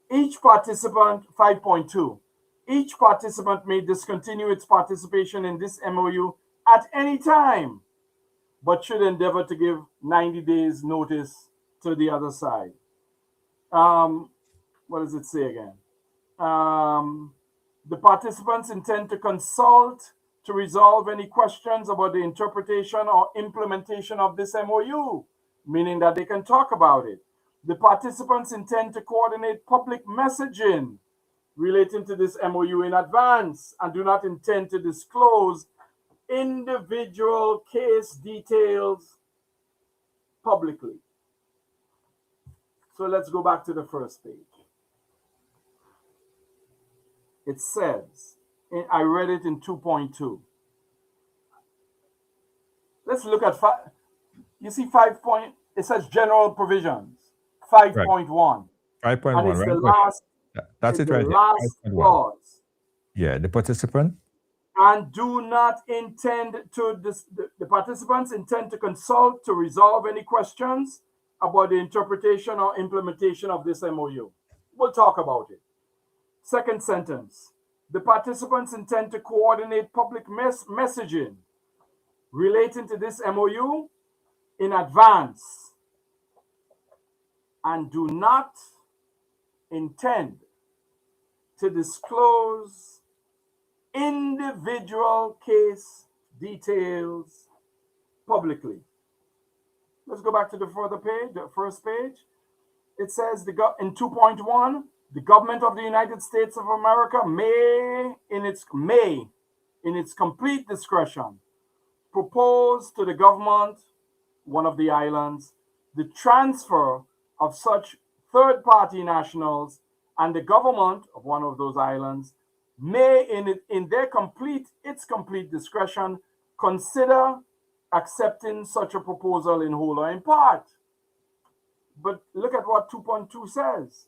Each participant, 5.2, each participant may discontinue its participation in this MOU at any time, but should endeavor to give 90 days notice to the other side. What does it say again? The participants intend to consult to resolve any questions about the interpretation or implementation of this MOU, meaning that they can talk about it. The participants intend to coordinate public messaging relating to this MOU in advance and do not intend to disclose individual case details publicly. So let's go back to the first page. It says, I read it in 2.2. Let's look at you see 5 point, it says general provisions, 5.1. 5.1, and it's right? the last, That's it the right here. last 5.1. clause. Yeah, the participant. And do not intend to, the participants intend to consult to resolve any questions about the interpretation or implementation of this MOU. We'll talk about it. Second sentence, the participants intend to coordinate public messaging relating to this MOU in advance and do not intend to disclose individual case details publicly. Let's go back to the further page, the first page. It says in 2.1, the government of the United States of America may, in its complete discretion, propose to the government, one of the islands, the transfer of such third-party nationals, and the government of one of those islands may, in its complete discretion, consider accepting such a proposal in whole or in part. But look at what 2.2 says.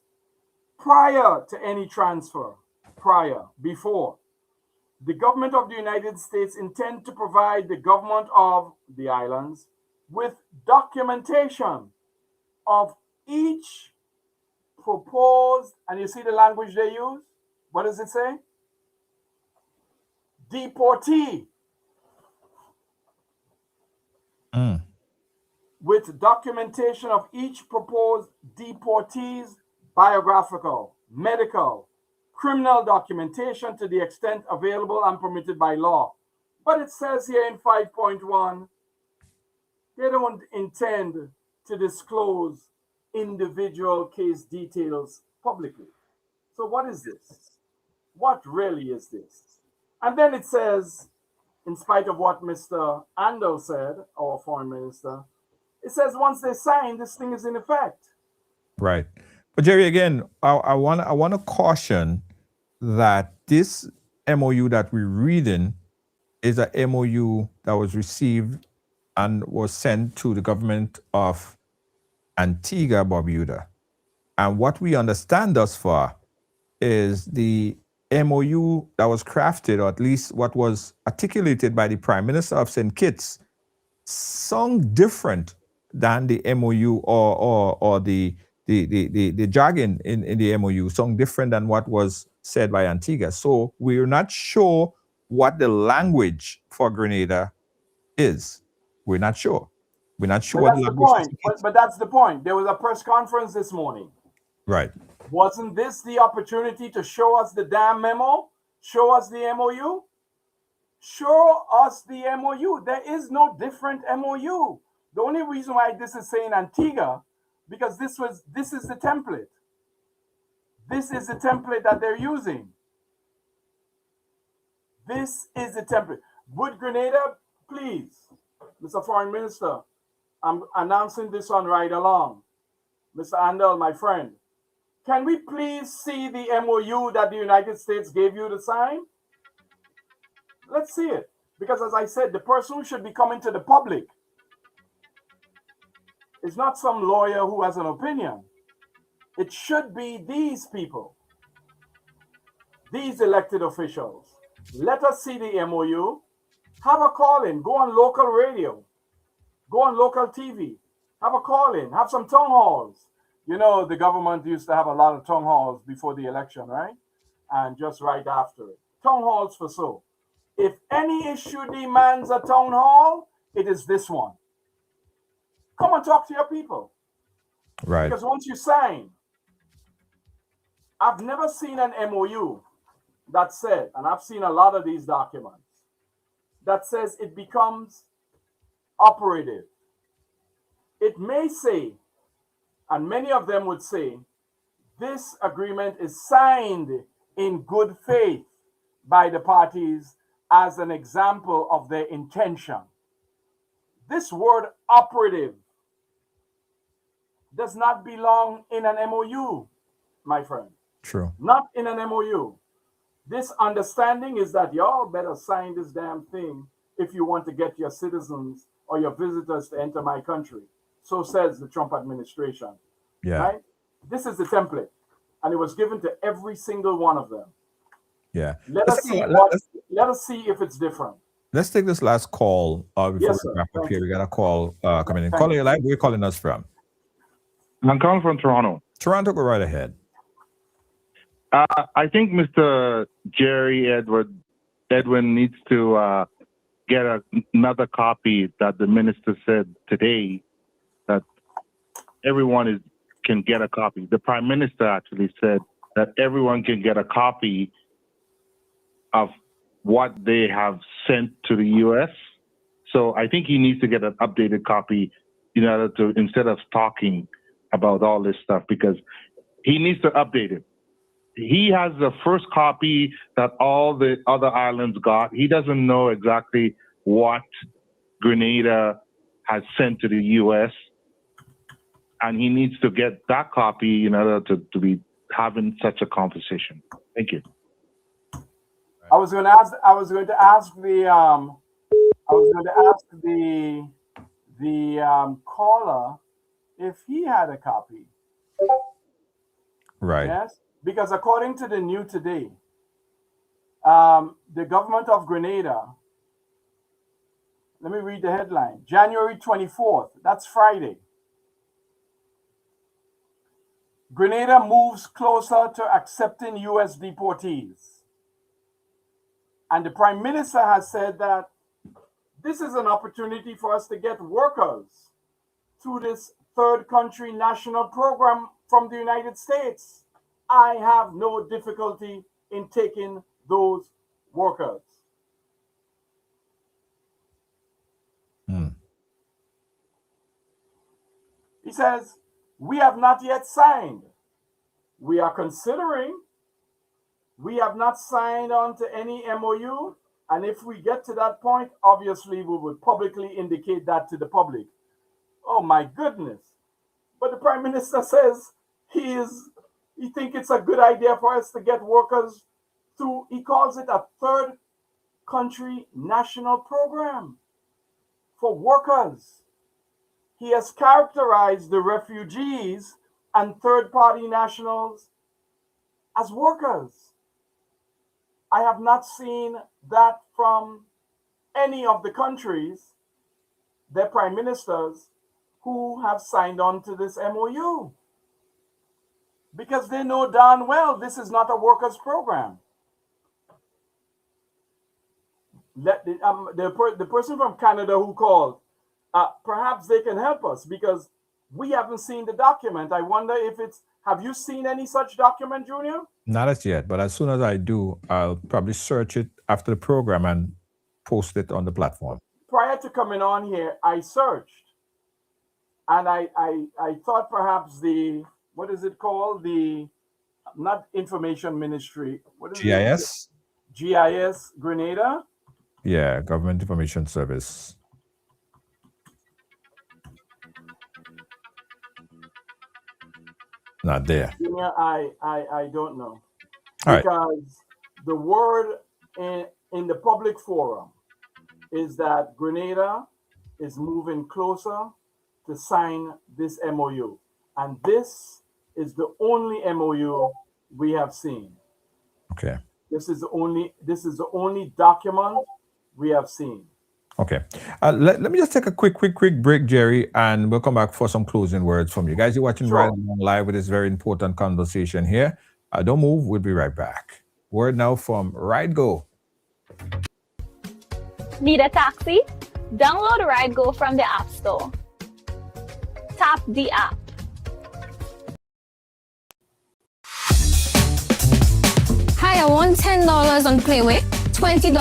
Prior to any transfer, before, the government of the United States intend to provide the government of the islands with documentation of each proposed, and you see the language they use? What does it say? Deportee. With documentation of each proposed deportee's biographical, medical, criminal documentation to the extent available and permitted by law. But it says here in 5.1, they don't intend to disclose individual case details publicly. So what is this? What really is this? And then it says, in spite of what Mr. Andel said, our foreign minister, it says once they sign, this thing is in effect. Right. But Jerry, again, I want to caution that this MOU that we're reading is a MOU that was received and was sent to the government of Antigua Barbuda. And what we understand thus far is the MOU that was crafted, or at least what was articulated by the Prime Minister of St. Kitts, sound different than the MOU or the jargon in the MOU, sound different than what was said by Antigua. So we're not sure what the language for Grenada is. We're not sure. We're not sure what But the that's the language point. But that's the point. There was a press conference this morning. Right. Wasn't this the opportunity to show us the damn memo? Show us the MOU? Show us the MOU. There is no different MOU. The only reason why this is saying Antigua, because this is the template. This is the template that they're using. This is the template. Would Grenada, please, Mr. Foreign Minister, I'm announcing this one right along. Mr. Andel, my friend, can we please see the MOU that the United States gave you to sign? Let's see it. Because as I said, the person who should be coming to the public is not some lawyer who has an opinion. It should be these people, these elected officials. Let us see the MOU. Have a call-in. Go on local radio. Go on local TV. Have a call-in. Have some town halls. You know, the government used to have a lot of town halls before the election, right? And just right after it. Town halls for so. If any issue demands a town hall, it is this one. Come and talk to your people. Right. Because once you sign, I've never seen an MOU that said, and I've seen a lot of these documents, that says it becomes operative. It may say, and many of them would say, this agreement is signed in good faith by the parties as an example of their intention. This word operative does not belong in an MOU, my friend. True. Not in an MOU. This understanding is that y'all better sign this damn thing if you want to get your citizens or your visitors to enter my country. So says the Trump administration. Yeah. Right? This is the template. And it was given to every single one of them. Yeah. Let us see if it's different. Let's take this last call before Yes, we sir. wrap up Thank here. you. We got a call coming in. Thank Caller, you. where are you calling us from? I'm calling from Toronto. Toronto, go right ahead. I think Mr. Edwin needs to get another copy that the minister said today that everyone can get a copy. The Prime Minister actually said that everyone can get a copy of what they have sent to the U.S. So I think he needs to get an updated copy in order to, instead of talking about all this stuff, because he needs to update it. He has the first copy that all the other islands got. He doesn't know exactly what Grenada has sent to the U.S. And he needs to get that copy in order to be having such a conversation. Thank you. I was going to ask the caller if he had a copy. Right. Yes, because according to the New Today, the government of Grenada, let me read the headline, January 24th, that's Friday. Grenada moves closer to accepting U.S. deportees. And the Prime Minister has said that this is an opportunity for us to get workers through this third country national program from the United States. I have no difficulty in taking those workers. He says, we have not yet signed. We are considering. We have not signed on to any MOU. And if we get to that point, obviously we would publicly indicate that to the public. Oh my goodness. But the Prime Minister says he thinks it's a good idea for us to get workers through, he calls it a third country national program for workers. He has characterized the refugees and third-party nationals as workers. I have not seen that from any of the countries, their prime ministers, who have signed on to this MOU. Because they know darn well this is not a workers' program. The person from Canada who called, perhaps they can help us because we haven't seen the document. I wonder if have you seen any such document, Junior? Not as yet, but as soon as I do, I'll probably search it after the program and post it on the platform. Prior to coming on here, I searched and I thought perhaps what is it called? Not information ministry. What is GIS? it? GIS Grenada? Yeah, Government Information Service. Not there. Junior, I don't know. All right. Because the word in the public forum is that Grenada is moving closer to sign this MOU. And this is the only MOU we have seen. Okay. This is the only document we have seen. Okay. Let me just take a quick break, Jerry, and we'll come back for some closing words from you guys. You're watching Sure. Right Along Live with this very important conversation here. Don't move. We'll be right back. Word now from Ride Go. Need a taxi? Download RideGo from the App Store. Tap the app. Hi, I want $10 on Playway, $20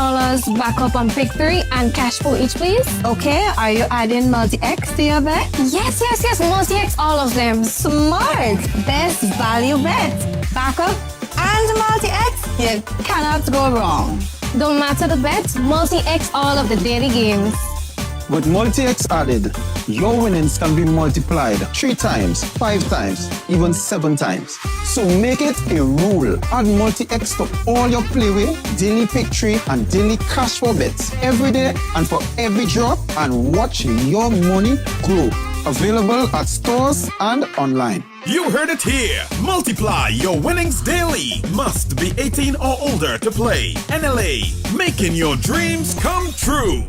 backup on Pick3, and cash for each, please. Okay, are you adding multi-X to your bet? Yes, multi-X, all of them. Smart! Best value bet. Backup and multi-X, you cannot go wrong. Don't matter the bet, multi-X all of the daily games. With multi-X added, your winnings can be multiplied 3 times, 5 times, even 7 times. So make it a rule. Add multi-X to all your Playway, daily Pick3, and daily cash for bets every day and for every drop, and watch your money grow. Available at stores and online. You heard it here. Multiply your winnings daily. Must be 18 or older to play. NLA, making your dreams come true.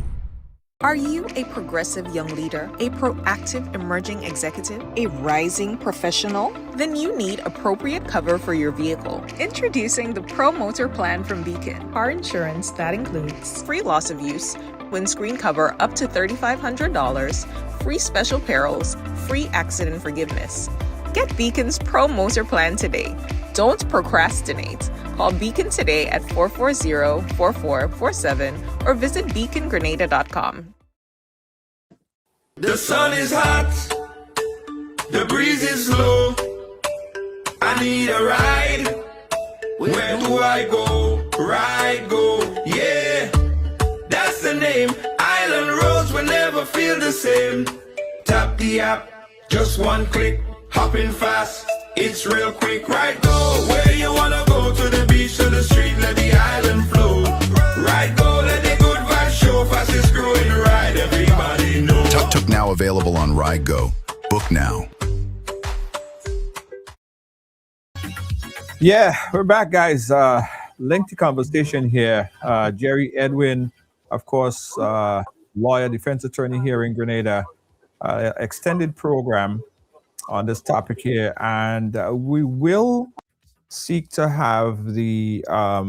Are you a progressive young leader, a proactive emerging executive, a rising professional? Then you need appropriate cover for your vehicle. Introducing the Pro Motor Plan from Beacon. Car insurance that includes free loss of use, windscreen cover up to $3,500, free special perils, free accident forgiveness. Get Beacon's Pro Motor Plan today. Don't procrastinate. Call Beacon today at 440-4447 or visit beacongrenada.com. The sun is hot, the breeze is low. I need a ride. Where do I go? Ride go, yeah. That's the name. Island roads will never feel the same. Tap the app, just one click, hopping fast. It's real quick, right go. Where you wanna go, to the beach, to the street, let the island flow. Right go, let the good vibes show. Fastest growing ride, everybody know. Tuk-tuk now available on Ride Go. Book now. Yeah, we're back, guys. Lengthy conversation here. Jerry Edwin, of course, lawyer, defense attorney here in Grenada. Extended program on this topic here, and we will seek to have the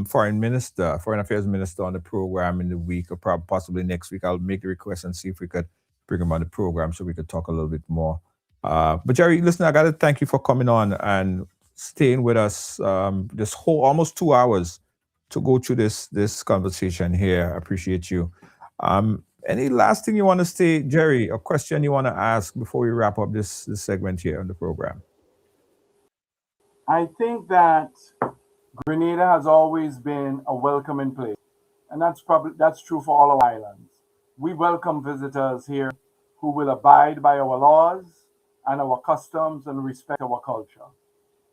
foreign affairs minister on the program in the week, or possibly next week. I'll make the request and see if we could bring him on the program so we could talk a little bit more. But Jerry, listen, I got to thank you for coming on and staying with us this whole almost 2 hours to go through this conversation here. I appreciate you. Any last thing you want to say, Jerry, a question you want to ask before we wrap up this segment here on the program? I think that Grenada has always been a welcoming place, and that's true for all our islands. We welcome visitors here who will abide by our laws and our customs and respect our culture.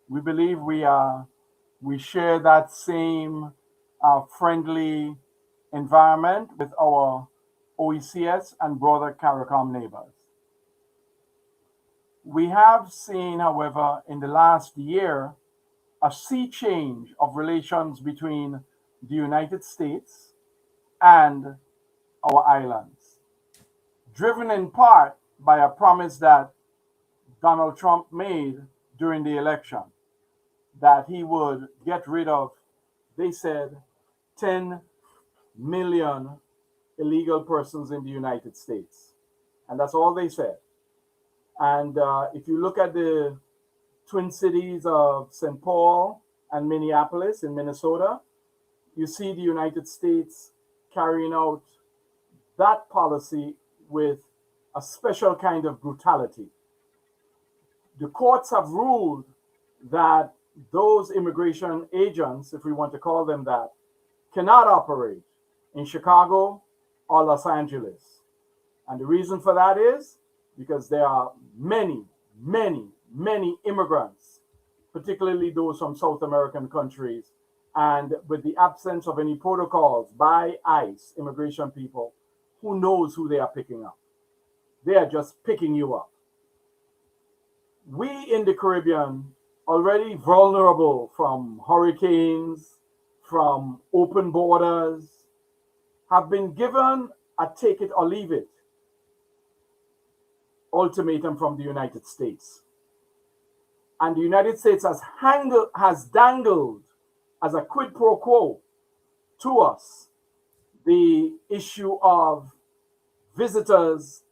We believe we share that same friendly environment with our OECS and broader CARICOM neighbors. We have seen, however, in the last year, a sea change of relations between the United States and our islands, driven in part by a promise that Donald Trump made during the election, that he would get rid of, they said, 10 million illegal persons in the United States. And that's all they said. And if you look at the twin cities of St. Paul and Minneapolis in Minnesota, you see the United States carrying out that policy with a special kind of brutality. The courts have ruled that those immigration agents, if we want to call them that, cannot operate in Chicago or Los Angeles. And the reason for that is because there are many, many, many immigrants, particularly those from South American countries, and with the absence of any protocols by ICE, immigration people, who knows who they are picking up? They are just picking you up. We in the Caribbean already vulnerable from hurricanes, from open borders, have been given a take it or leave it ultimatum from the United States. And the United States has dangled as a quid pro quo to us the issue of visitors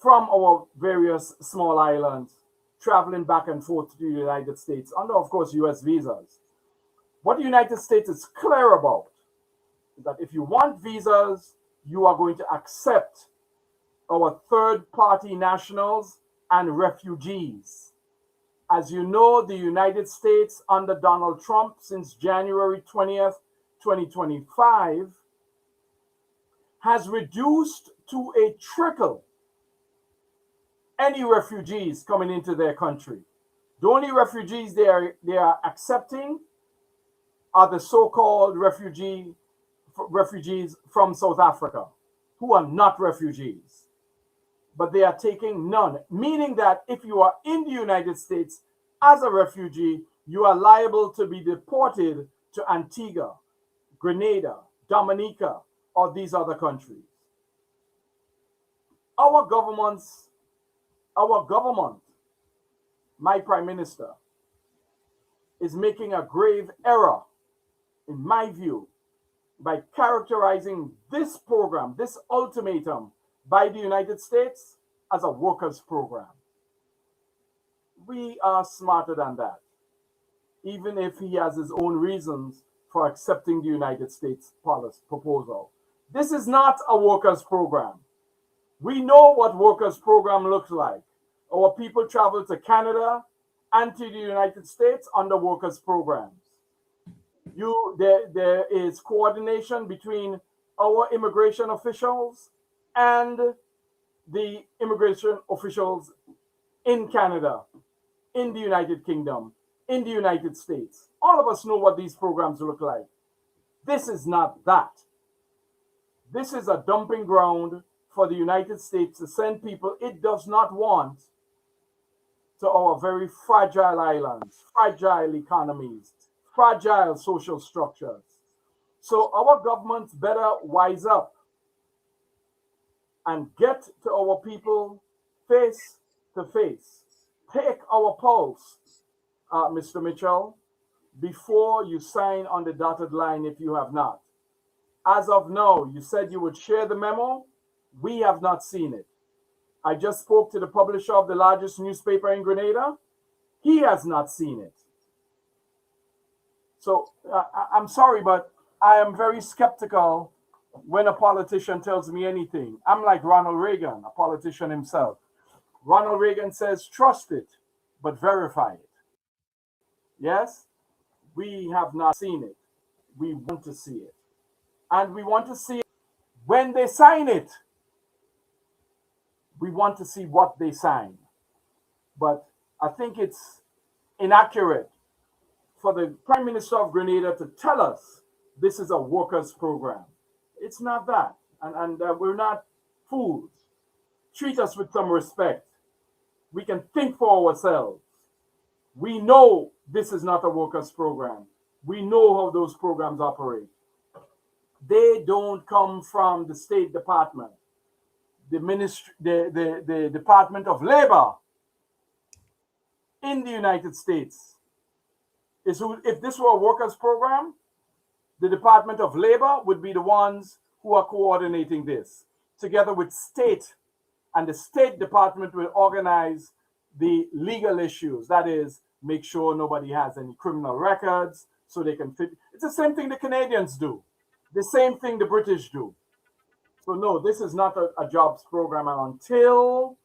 from our various small islands traveling back and forth to the United States under, of course, US visas. What the United States is clear about is that if you want visas, you are going to accept our third-party nationals and refugees. As you know, the United States under Donald Trump since January 20th, 2025 has reduced to a trickle any refugees coming into their country. The only refugees they are accepting are the so-called refugees from South Africa, who are not refugees. But they are taking none, meaning that if you are in the United States as a refugee, you are liable to be deported to Antigua, Grenada, Dominica, or these other countries. Our government, my Prime Minister, is making a grave error, in my view, by characterizing this program, this ultimatum by the United States as a workers' program. We are smarter than that, even if he has his own reasons for accepting the United States policy proposal. This is not a workers' program. We know what workers' program looks like. Our people travel to Canada and to the United States under workers' programs. There is coordination between our immigration officials and the immigration officials in Canada, in the United Kingdom, in the United States. All of us know what these programs look like. This is not that. This is a dumping ground for the United States to send people it does not want to our very fragile islands, fragile economies, fragile social structures. So our governments better wise up and get to our people face to face. Take our pulse, Mr. Mitchell, before you sign on the dotted line if you have not. As of now, you said you would share the memo. We have not seen it. I just spoke to the publisher of the largest newspaper in Grenada. He has not seen it. So I'm sorry, but I am very skeptical when a politician tells me anything. I'm like Ronald Reagan, a politician himself. Ronald Reagan says, trust it, but verify it. Yes, we have not seen it. We want to see it. And we want to see it when they sign it. We want to see what they sign. But I think it's inaccurate for the Prime Minister of Grenada to tell us this is a workers' program. It's not that. And we're not fools. Treat us with some respect. We can think for ourselves. We know this is not a workers' program. We know how those programs operate. They don't come from the State Department, the Department of Labor in the United States. If this were a workers' program, the Department of Labor would be the ones who are coordinating this, together with state, and the State Department will organize the legal issues. That is, make sure nobody has any criminal records so they can fit. It's the same thing the Canadians do, the same thing the British do. So no, this is not a jobs program, and until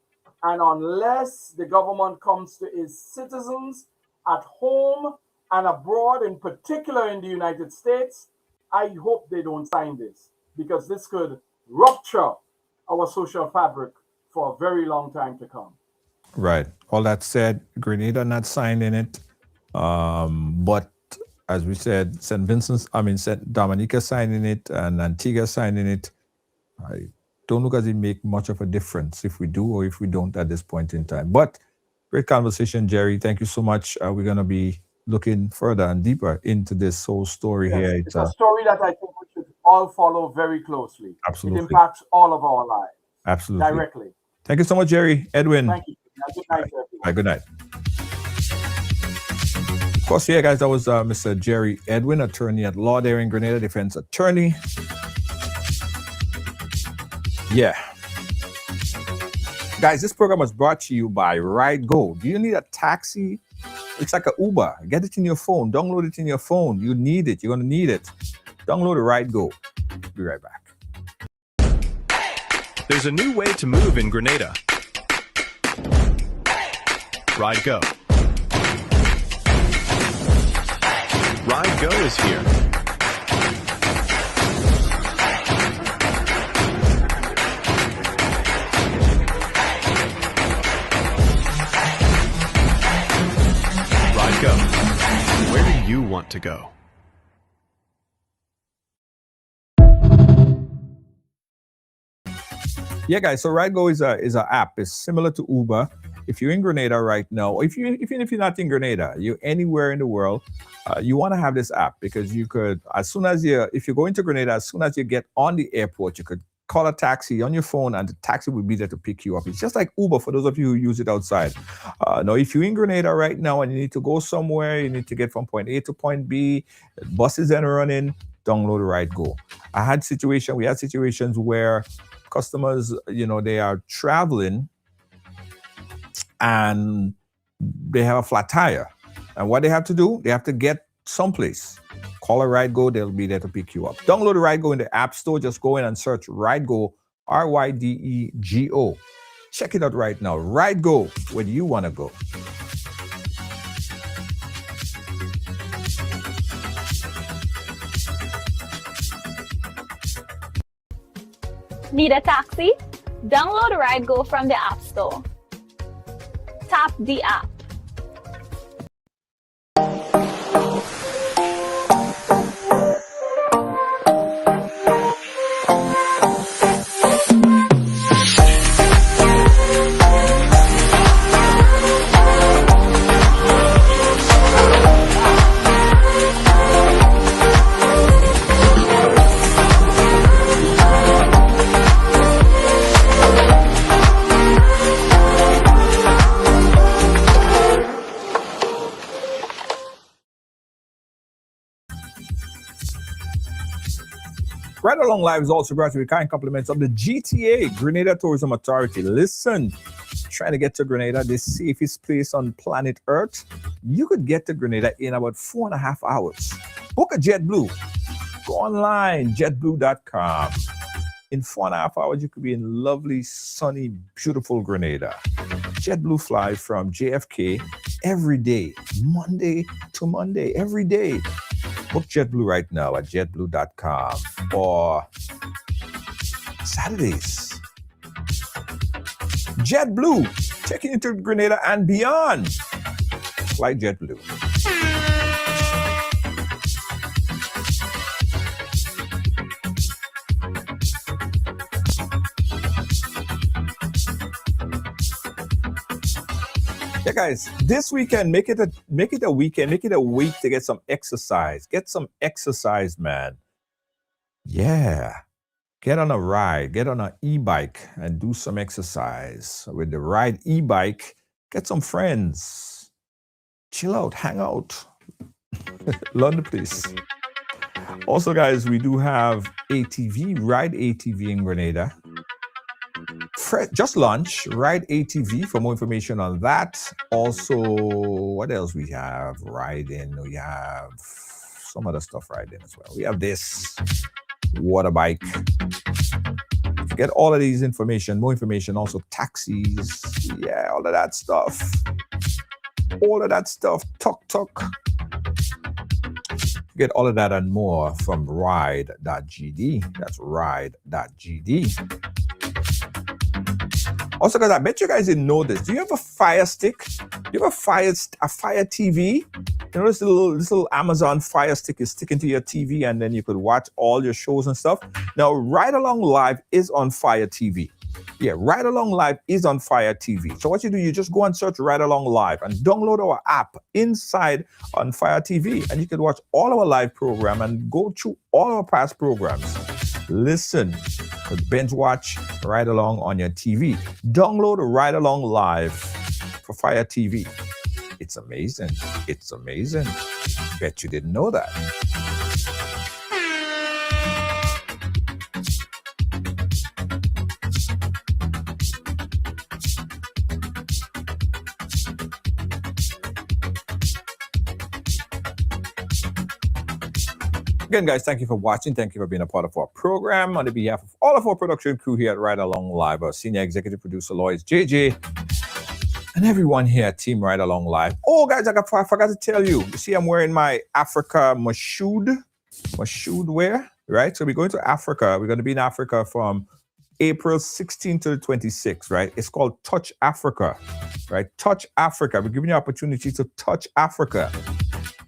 and unless the government comes to its citizens at home and abroad, in particular in the United States, I hope they don't sign this, because this could rupture our social fabric for a very long time to come. Right. All that said, Grenada not signing it, but as we said, St. Dominica signing it and Antigua signing it. I don't look as it make much of a difference if we do or if we don't at this point in time. But great conversation, Jerry. Thank you so much. We're going to be looking further and deeper into this whole story Yes, here. it's a story that I think we should all follow very closely. Absolutely. It impacts all of our lives Absolutely. directly. Thank you so much, Jerry. Edwin. Thank you. Good night, everyone. Bye, good night. Of course, yeah, guys, that was Mr. Jerry Edwin, attorney at law there in Grenada, defense attorney. Yeah. Guys, this program was brought to you by Ride Go. Do you need a taxi? It's like an Uber. Get it in your phone. Download it in your phone. You need it. You're going to need it. Download the Ride Go. Be right back. There's a new way to move in Grenada. Ride Go. Ride Go is here. Ride Go. Where do you want to go? Yeah, guys. So RideGo is an app. It's similar to Uber. If you're in Grenada right now, or even if you're not in Grenada, you're anywhere in the world, you want to have this app because you could, if you go into Grenada, as soon as you get on the airport, you could call a taxi on your phone and the taxi will be there to pick you up. It's just like Uber for those of you who use it outside. Now, if you're in Grenada right now and you need to go somewhere, you need to get from point A to point B, buses are running, download RideGo. We had situations where customers, they are traveling and they have a flat tire. And what they have to do, they have to get someplace. Call a RideGo, they'll be there to pick you up. Download RideGo in the App Store. Just go in and search RideGo, RYDEGO. Check it out right now. RideGo, where do you want to go? Need a taxi? Download RideGo from the App Store. Tap the app. Right Along Live is also brought to you with kind compliments of the GTA, Grenada Tourism Authority. Listen, trying to get to Grenada, the safest place on planet Earth. You could get to Grenada in about 4.5 hours. Book a JetBlue. Go online, jetblue.com. In 4.5 hours, you could be in lovely, sunny, beautiful Grenada. JetBlue flies from JFK every day, Monday to Monday, every day. Book JetBlue right now at jetblue.com for Saturdays. JetBlue, taking you to Grenada and beyond. Fly JetBlue. Yeah, guys, this weekend, make it a weekend, make it a week to get some exercise. Get some exercise, man. Yeah. Get on a ride, get on an e-bike and do some exercise. With the Ride e-bike, get some friends. Chill out, hang out. Learn the place. Also, guys, we do have ATV, Ride ATV in Grenada. Just launched Ride ATV. For more information on that. Also, what else we have riding? We have some other stuff riding as well. We have this water bike. Get all of these information, more information, also taxis. Yeah, all of that stuff. All of that stuff. Tuk-tuk. Get all of that and more from ride.gd. That's ride.gd. Also, guys, I bet you guys didn't know this. Do you have a Fire Stick? Do you have a Fire TV? You know this little Amazon Fire Stick is sticking to your TV, and then you could watch all your shows and stuff. Now, Ride Along Live is on Fire TV. Yeah, Ride Along Live is on Fire TV. So what you do, you just go and search Ride Along Live and download our app inside on Fire TV, and you can watch all our live program and go through all our past programs. Listen, binge watch Ride Along on your TV. Download Ride Along Live for Fire TV. It's amazing. It's amazing. Bet you didn't know that. Again, guys, thank you for watching. Thank you for being a part of our program. On behalf of all of our production crew here at Ride Along Live, our senior executive producer, Lois JJ, and everyone here at Team Ride Along Live. Oh, guys, I forgot to tell you. You see, I'm wearing my Africa Mashoud wear, right? So we're going to Africa. We're going to be in Africa from April 16th to the 26th, right? It's called Touch Africa, right? Touch Africa. We're giving you an opportunity to touch Africa.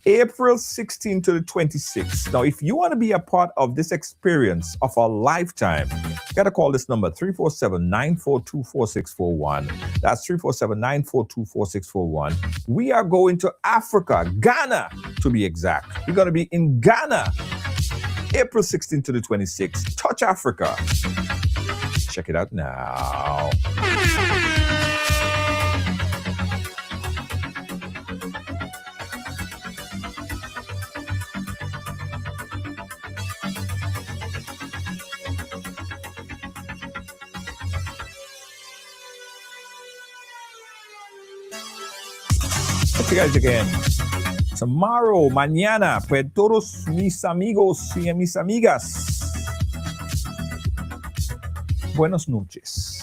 April 16th to the 26th. Now, if you want to be a part of this experience of a lifetime, you got to call this number, 347-942-4641. That's 347-942-4641. We are going to Africa, Ghana, to be exact. We're going to be in Ghana, April 16th to the 26th. Touch Africa. Check it out now. You guys again tomorrow, mañana, pues todos mis amigos y mis amigas, buenas noches.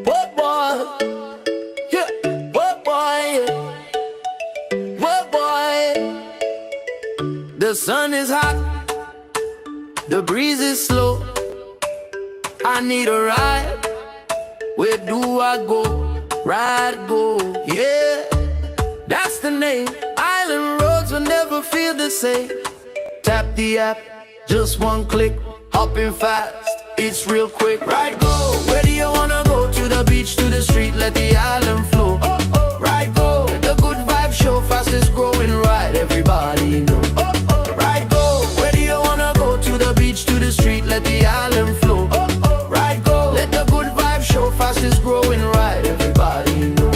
What boy? Yeah. What boy? What boy? The sun is hot. The breeze is slow. I need a ride. Where do I go? Ride go. Yeah. That's the name. Island roads will never feel the same. Tap the app. Just one click. Hopping fast. It's real quick. Ride go. Where do you wanna go? To the beach, to the street, let the island flow. Ride go. The good vibe show, fastest growing ride. Everybody know. Ride go. Where do you wanna go? To the beach, to the street, let the island flow. Ride go. Let the good vibe show, fastest growing ride. Everybody know.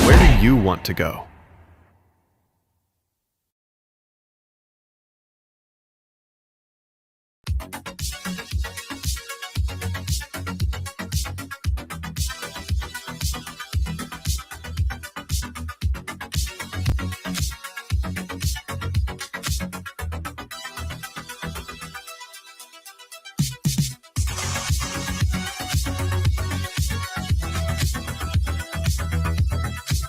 Where do you want to go?